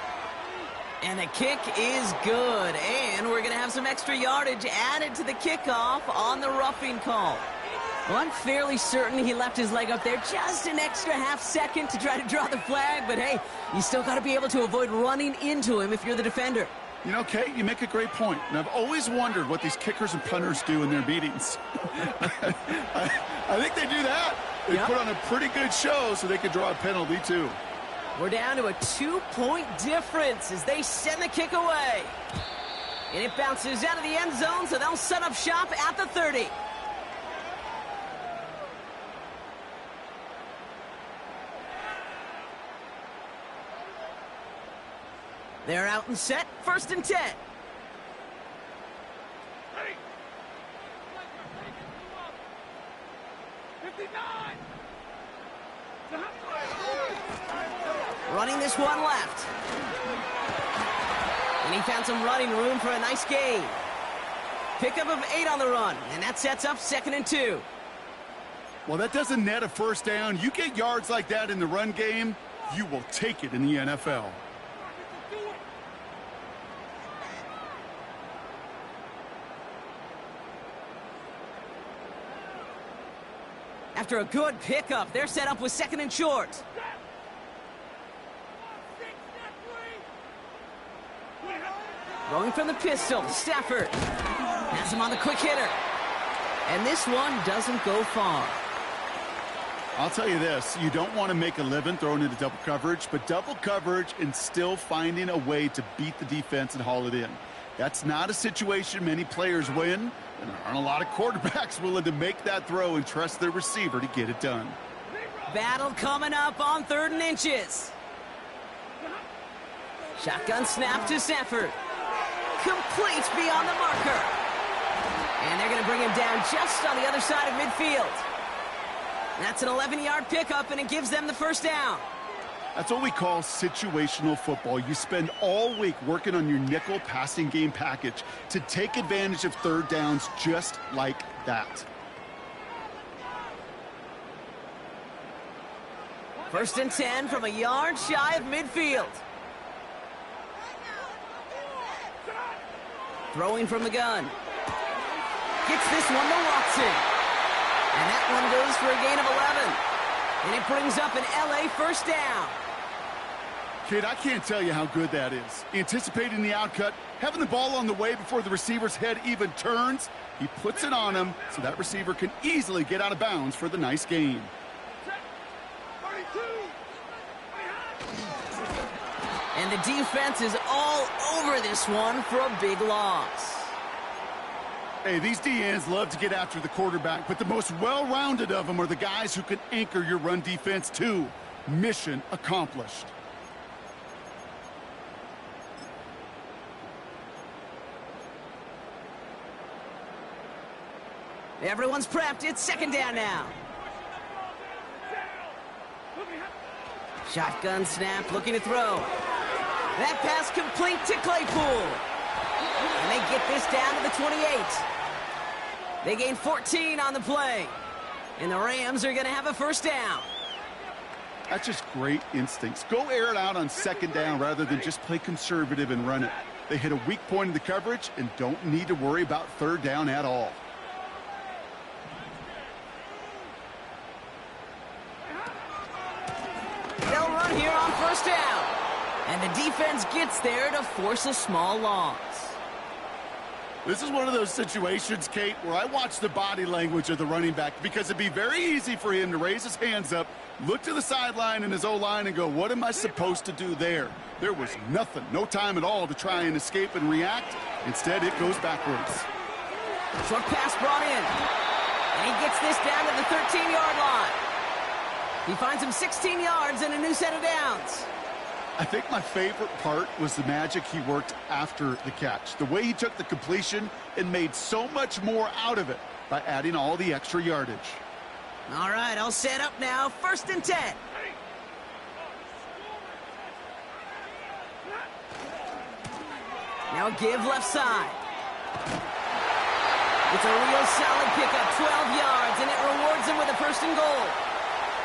And the kick is good. And we're going to have some extra yardage added to the kickoff on the roughing call. Well, I'm fairly certain he left his leg up there just an extra half second to try to draw the flag. But, hey, you still got to be able to avoid running into him if you're the defender. You know, Kate, you make a great point. And I've always wondered what these kickers and punters do in their meetings. I think they do that. They put on a pretty good show so they could draw a penalty, too. We're down to a 2-point difference as they send the kick away. And it bounces out of the end zone, so they'll set up shop at the 30. They're out and set, 1st and 10. Running this one left. And he found some running room for a nice gain. Pickup of 8 on the run, and that sets up 2nd and 2. Well, that doesn't net a first down. You get yards like that in the run game, you will take it in the NFL. After a good pickup, they're set up with 2nd and short. Going from the pistol, Stafford has him on the quick hitter. And this one doesn't go far. I'll tell you this, you don't want to make a living throwing into double coverage, but double coverage and still finding a way to beat the defense and haul it in. That's not a situation many players win, and there aren't a lot of quarterbacks willing to make that throw and trust their receiver to get it done. Battle coming up on 3rd and inches. Shotgun snap to Stafford. Complete beyond the marker. And they're going to bring him down just on the other side of midfield. That's an 11-yard pickup, and it gives them the first down. That's what we call situational football. You spend all week working on your nickel passing game package to take advantage of third downs just like that. 1st and 10 from a yard shy of midfield. Throwing from the gun. Gets this one to Watson. And that one goes for a gain of 11. And it brings up an LA first down. Kid, I can't tell you how good that is. Anticipating the outcut, having the ball on the way before the receiver's head even turns, he puts it on him so that receiver can easily get out of bounds for the nice gain. And the defense is all over this one for a big loss. Hey, these DNs love to get after the quarterback, but the most well-rounded of them are the guys who can anchor your run defense too. Mission accomplished. Everyone's prepped. It's 2nd down now. Shotgun snap, looking to throw. That pass complete to Claypool. And they get this down to the 28. They gain 14 on the play. And the Rams are going to have a first down. That's just great instincts. Go air it out on 2nd down rather than just play conservative and run it. They hit a weak point in the coverage and don't need to worry about 3rd down at all. They'll run here on 1st down. And the defense gets there to force a small loss. This is one of those situations, Kate, where I watch the body language of the running back because it'd be very easy for him to raise his hands up, look to the sideline in his O-line and go, what am I supposed to do there? There was nothing, no time at all to try and escape and react. Instead, it goes backwards. Short pass brought in. And he gets this down to the 13-yard line. He finds him 16 yards and a new set of downs. I think my favorite part was the magic he worked after the catch. The way he took the completion and made so much more out of it by adding all the extra yardage. All right, I'll set up now. 1st and 10. Now give left side. It's a real solid pickup, 12 yards, and it rewards him with a 1st and goal.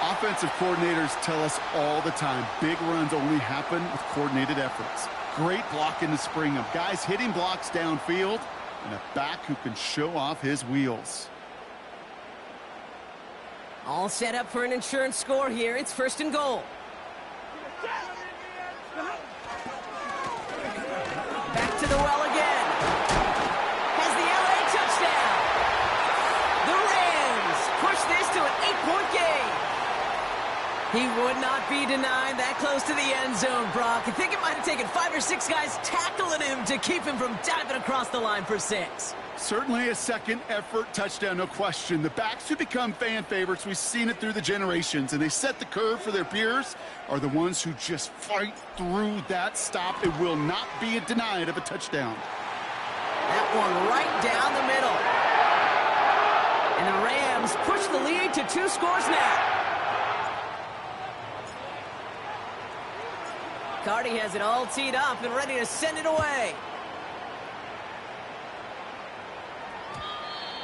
Offensive coordinators tell us all the time, big runs only happen with coordinated efforts. Great blocking to spring them. Guys hitting blocks downfield, and a back who can show off his wheels. All set up for an insurance score here. It's 1st and goal. Back to the well again. Has the LA touchdown. The Rams push this to an 8-point game. He would not be denied that close to the end zone, Brock. I think it might have taken 5 or 6 guys tackling him to keep him from diving across the line for 6. Certainly a second effort touchdown, no question. The backs who become fan favorites, we've seen it through the generations, and they set the curve for their peers, are the ones who just fight through that stop. It will not be denied of a touchdown. That one right down the middle. And the Rams push the lead to 2 scores now. Cardi has it all teed up and ready to send it away.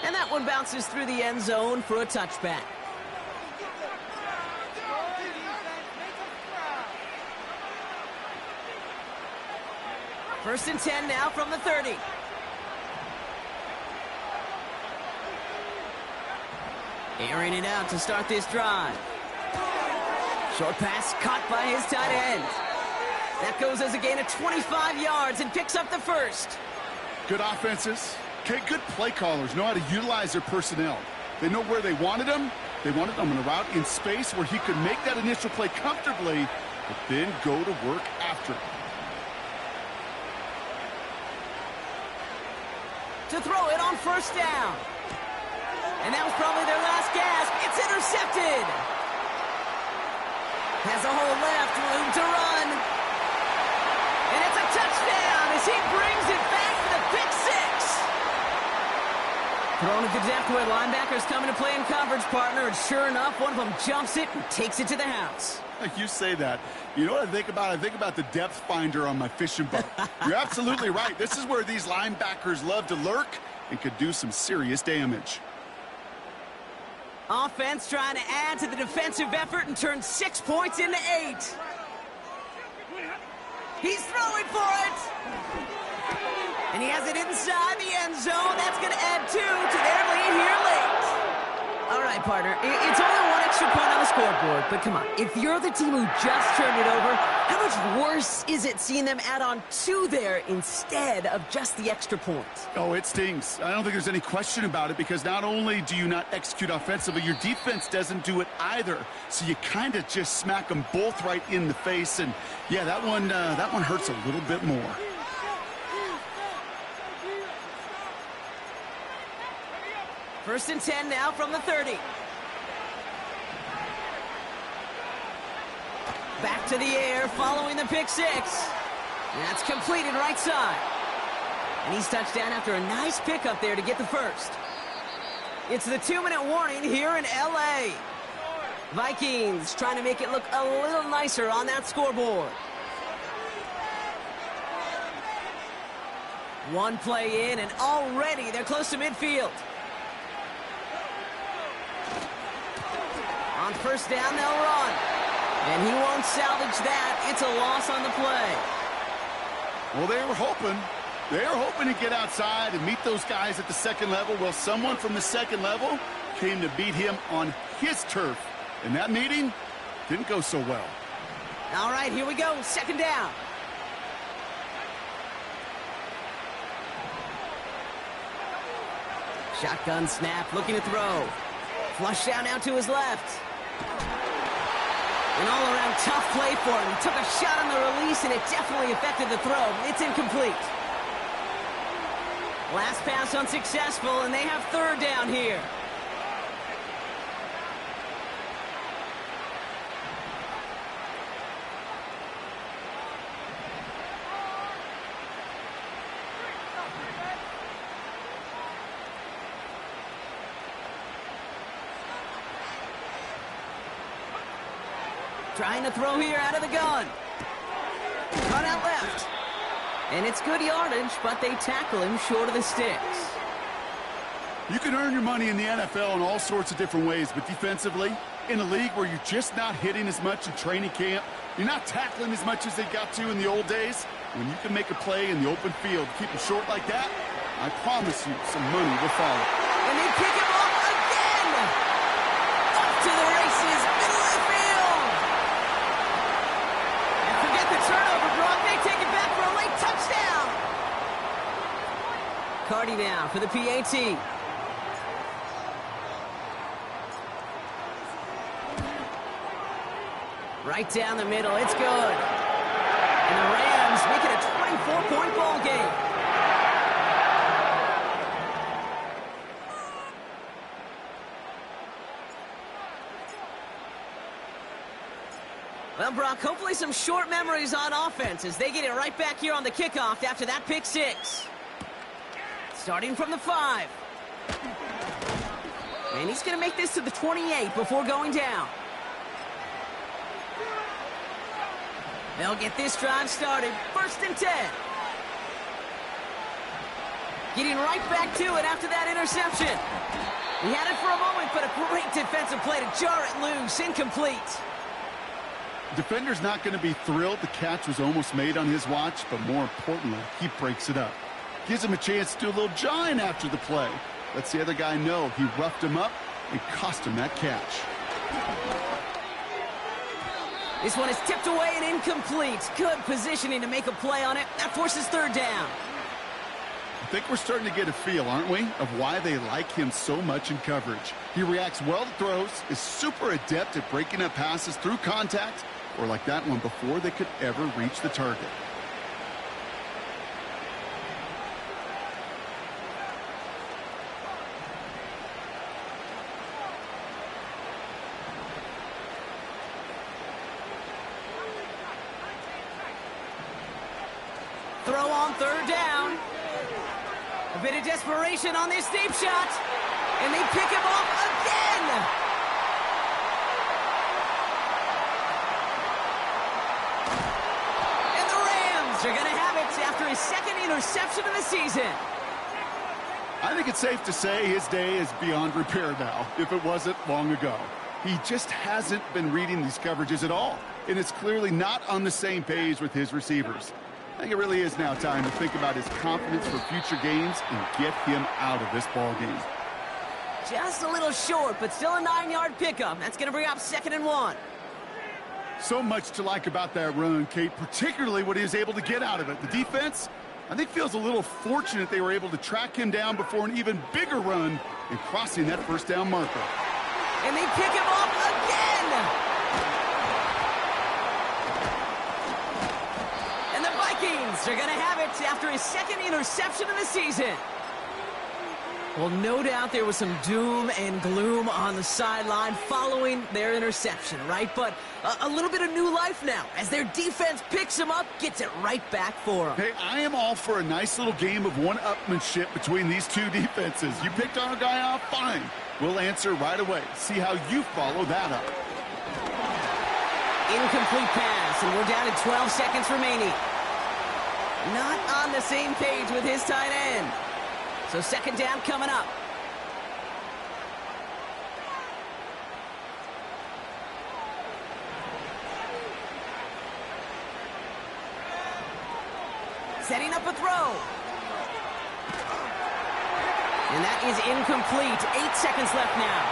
And that one bounces through the end zone for a touchback. First and 10 now from the 30. Airing it out to start this drive. Short pass caught by his tight end. That goes as a gain of 25 yards and picks up the 1st. Good offenses. Okay, good play callers know how to utilize their personnel. They know where they wanted them. They wanted them on a route in space where he could make that initial play comfortably, but then go to work after it. To throw it on 1st down. And that was probably their last gasp. It's intercepted. Has a hole left, room to run. And it's a touchdown as he brings it back for the pick 6. Thrown at the depth where linebackers come into play in coverage, partner, and sure enough, one of them jumps it and takes it to the house. You say that. You know what I think about? I think about the depth finder on my fishing boat. You're absolutely right. This is where these linebackers love to lurk and could do some serious damage. Offense trying to add to the defensive effort and turn 6 points into 8. He's throwing for it. And he has it inside the end zone. That's going to add 2 to their lead here late. All right, partner. It's only 1 extra point on the scoreboard. But come on, if you're the team who just turned it over, how much worse is it seeing them add on 2 there instead of just the extra point? Oh, it stings. I don't think there's any question about it because not only do you not execute offensively, your defense doesn't do it either. So you kind of just smack them both right in the face. And, yeah, that one hurts a little bit more. First and 10 now from the 30. Back to the air following the pick 6. That's completed right side. And he's touched down after a nice pickup there to get the 1st. It's the 2-minute warning here in LA. Vikings trying to make it look a little nicer on that scoreboard. One play in and already they're close to midfield. On 1st down, they'll run. And he won't salvage that. It's a loss on the play. Well, they were hoping. They were hoping to get outside and meet those guys at the second level. Well, someone from the second level came to beat him on his turf. And that meeting didn't go so well. All right, here we go. 2nd down. Shotgun snap, looking to throw. Flush down now to his left. An all-around tough play for him. He took a shot on the release, and it definitely affected the throw. It's incomplete. Last pass unsuccessful, and they have third down here. Trying to throw here out of the gun. Cut out left. And it's good yardage, but they tackle him short of the sticks. You can earn your money in the NFL in all sorts of different ways, but defensively, in a league where you're just not hitting as much in training camp, you're not tackling as much as they got to in the old days, when you can make a play in the open field, keep it short like that, I promise you some money will follow. And they pick him off again! Off to the races, middle of the field! And forget the turnover, Brock. They take it back for a late touchdown! Cardi down for the PAT. Right down the middle, it's good. And the Rams make it a 24-point ball game. Well, Brock, hopefully some short memories on offense as they get it right back here on the kickoff after that pick six. Starting from the 5. And he's going to make this to the 28 before going down. They'll get this drive started. 1st and 10. Getting right back to it after that interception. He had it for a moment, but a great defensive play to jar it loose. Incomplete. Defender's not going to be thrilled the catch was almost made on his watch, but more importantly, he breaks it up. Gives him a chance to do a little jawing after the play. Lets the other guy know he roughed him up and cost him that catch. This one is tipped away and incomplete. Good positioning to make a play on it. That forces third down. I think we're starting to get a feel, aren't we, of why they like him so much in coverage. He reacts well to throws, is super adept at breaking up passes through contact, or like that one before they could ever reach the target. Throw on third down. A bit of desperation on this deep shot. And they pick him off again. And the Rams are going to have it after his second interception of the season. I think it's safe to say his day is beyond repair now, if it wasn't long ago. He just hasn't been reading these coverages at all, and it's clearly not on the same page with his receivers. I think it really is now time to think about his confidence for future games and get him out of this ball game. Just a little short, but still a 9-yard pickup. That's going to bring up 2nd and 1. So much to like about that run, Kate, particularly what he was able to get out of it. The defense, I think, feels a little fortunate they were able to track him down before an even bigger run and crossing that first down marker. And they pick him off again! And the Vikings are going to have it after his second interception of the season. Well, no doubt there was some doom and gloom on the sideline following their interception, right? But a little bit of new life now as their defense picks him up, gets it right back for him. Hey, I am all for a nice little game of one-upmanship between these two defenses. You picked our guy off, fine. We'll answer right away. See how you follow that up. Incomplete pass, and we're down to 12 seconds remaining. Not on the same page with his tight end. So 2nd down coming up. Setting up a throw. And that is incomplete. 8 seconds left now.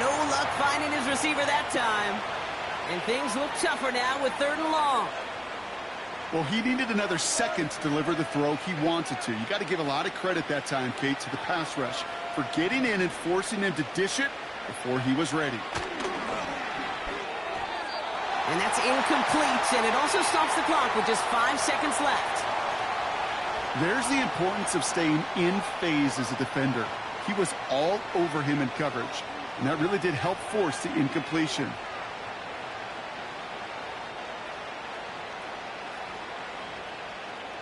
No luck finding his receiver that time. And things look tougher now with 3rd and long. Well, he needed another second to deliver the throw he wanted to. You got to give a lot of credit that time, Kate, to the pass rush for getting in and forcing him to dish it before he was ready. And that's incomplete, and it also stops the clock with just 5 seconds left. There's the importance of staying in phase as a defender. He was all over him in coverage, and that really did help force the incompletion.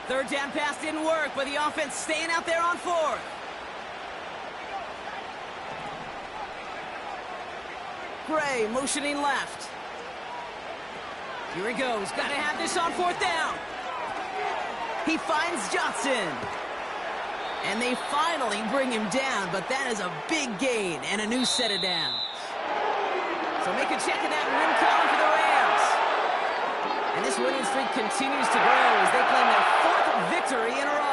Third down pass didn't work, but the offense staying out there on fourth. Gray motioning left. Here he goes. Got to have this on fourth down. He finds Johnson. And they finally bring him down, but that is a big gain and a new set of downs. So make a check of that win column for the Rams. And this winning streak continues to grow as they claim their 4th victory in a row.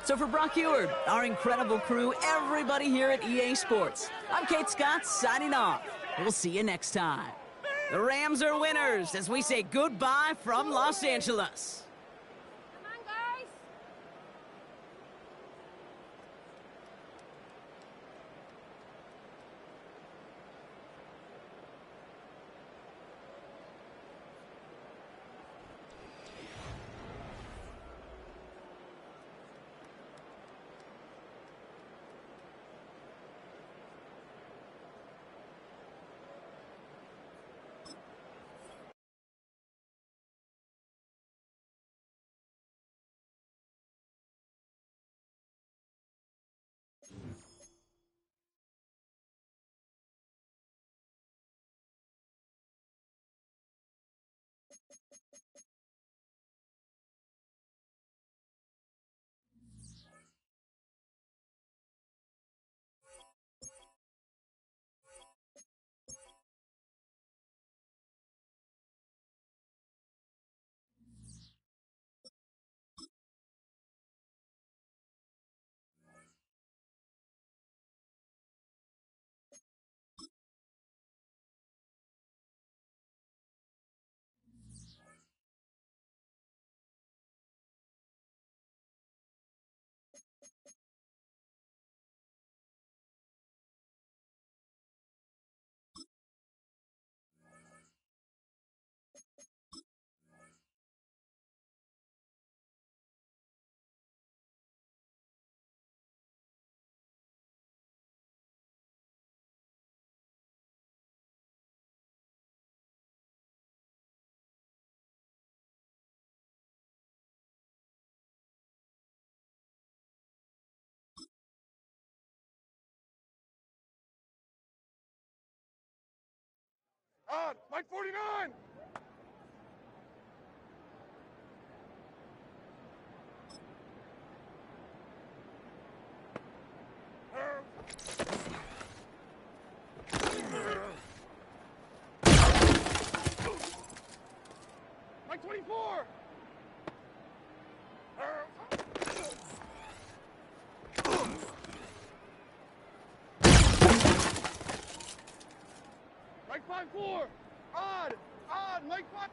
So for Brock Eward, our incredible crew, everybody here at EA Sports, I'm Kate Scott signing off. We'll see you next time. The Rams are winners as we say goodbye from Los Angeles. On, Mike 49! Mike 24! Mike 5-4! Odd! Odd! Mike 5!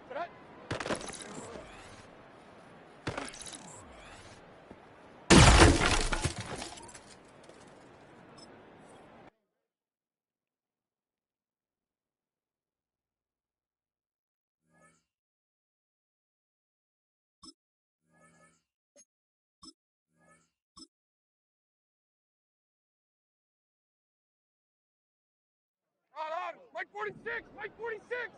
On! Mike 46! Mike 46!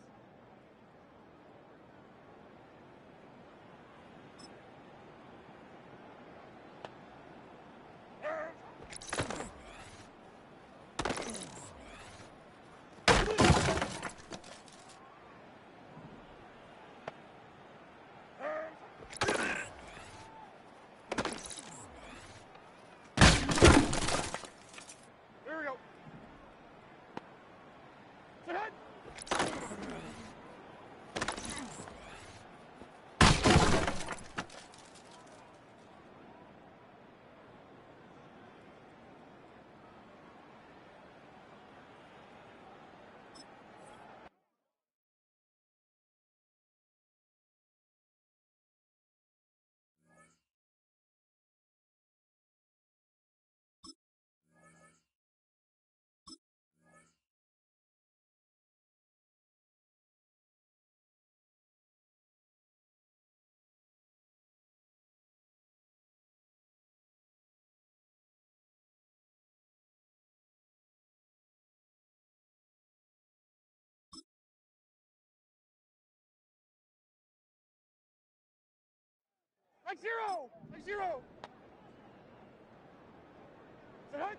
Here we go. Sit head. Mike 0! Mike 0! Set hut!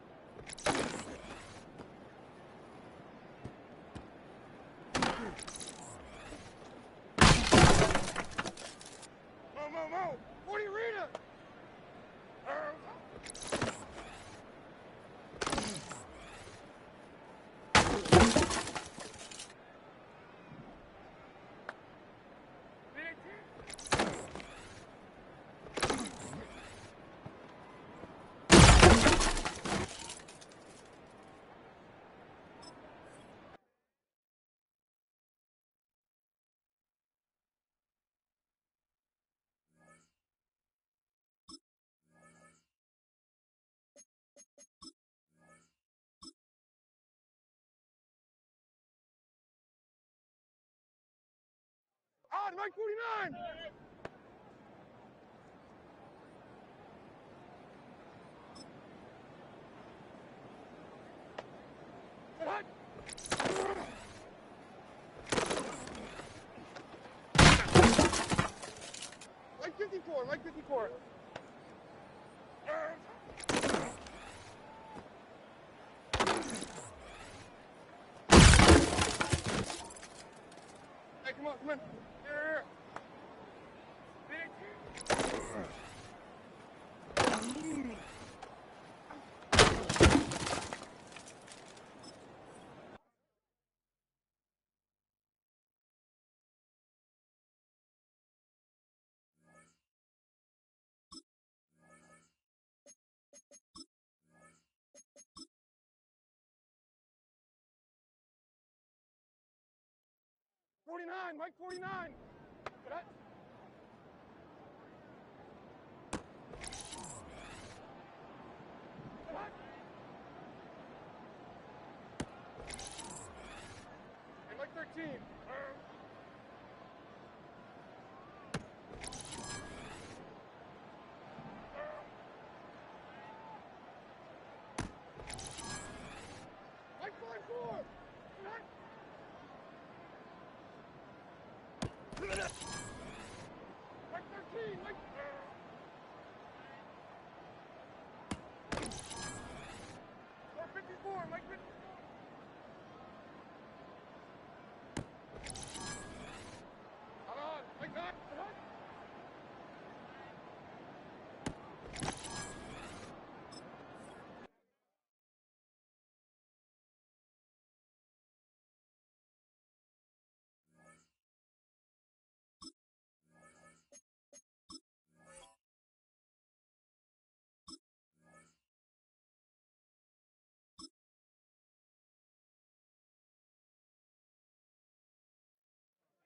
Mo! 40 arena! On, Mike 49! Set hut! Mike 54, Mike 54. Hey, come on. Here. Mike 49! Set hut! Set hut! Hey, Mike 13! Mike 54! Set hut! Mike 13! Mike... Mike 54! Mike 54! On! Mike 9! Set hut!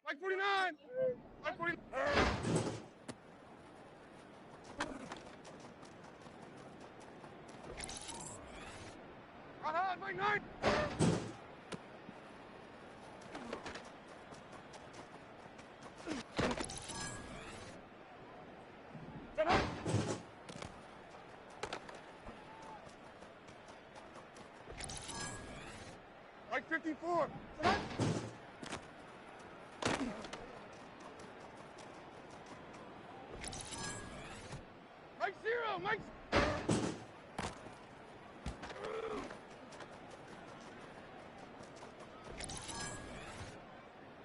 Mike 49! Mike 49! On, Mike 9! Set hut! Mike 54! Set hut! Mike 0! Mike...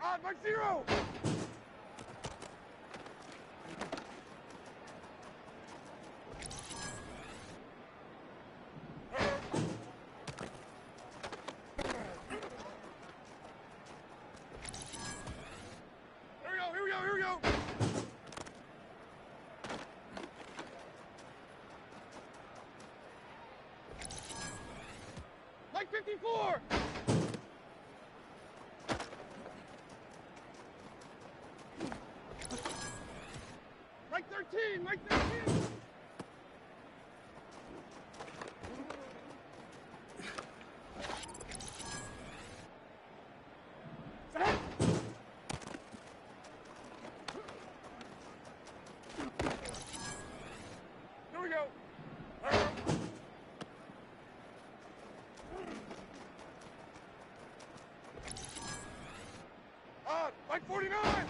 On, Mike 0! Here we go! Mike 54! Mike 13! Mike 13! Set! Here we go! On! Mike 49!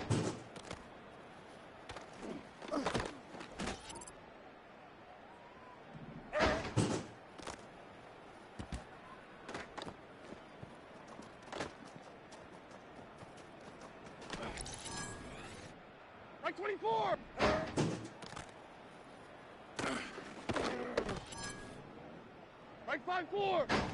Like 24. Like 5-4.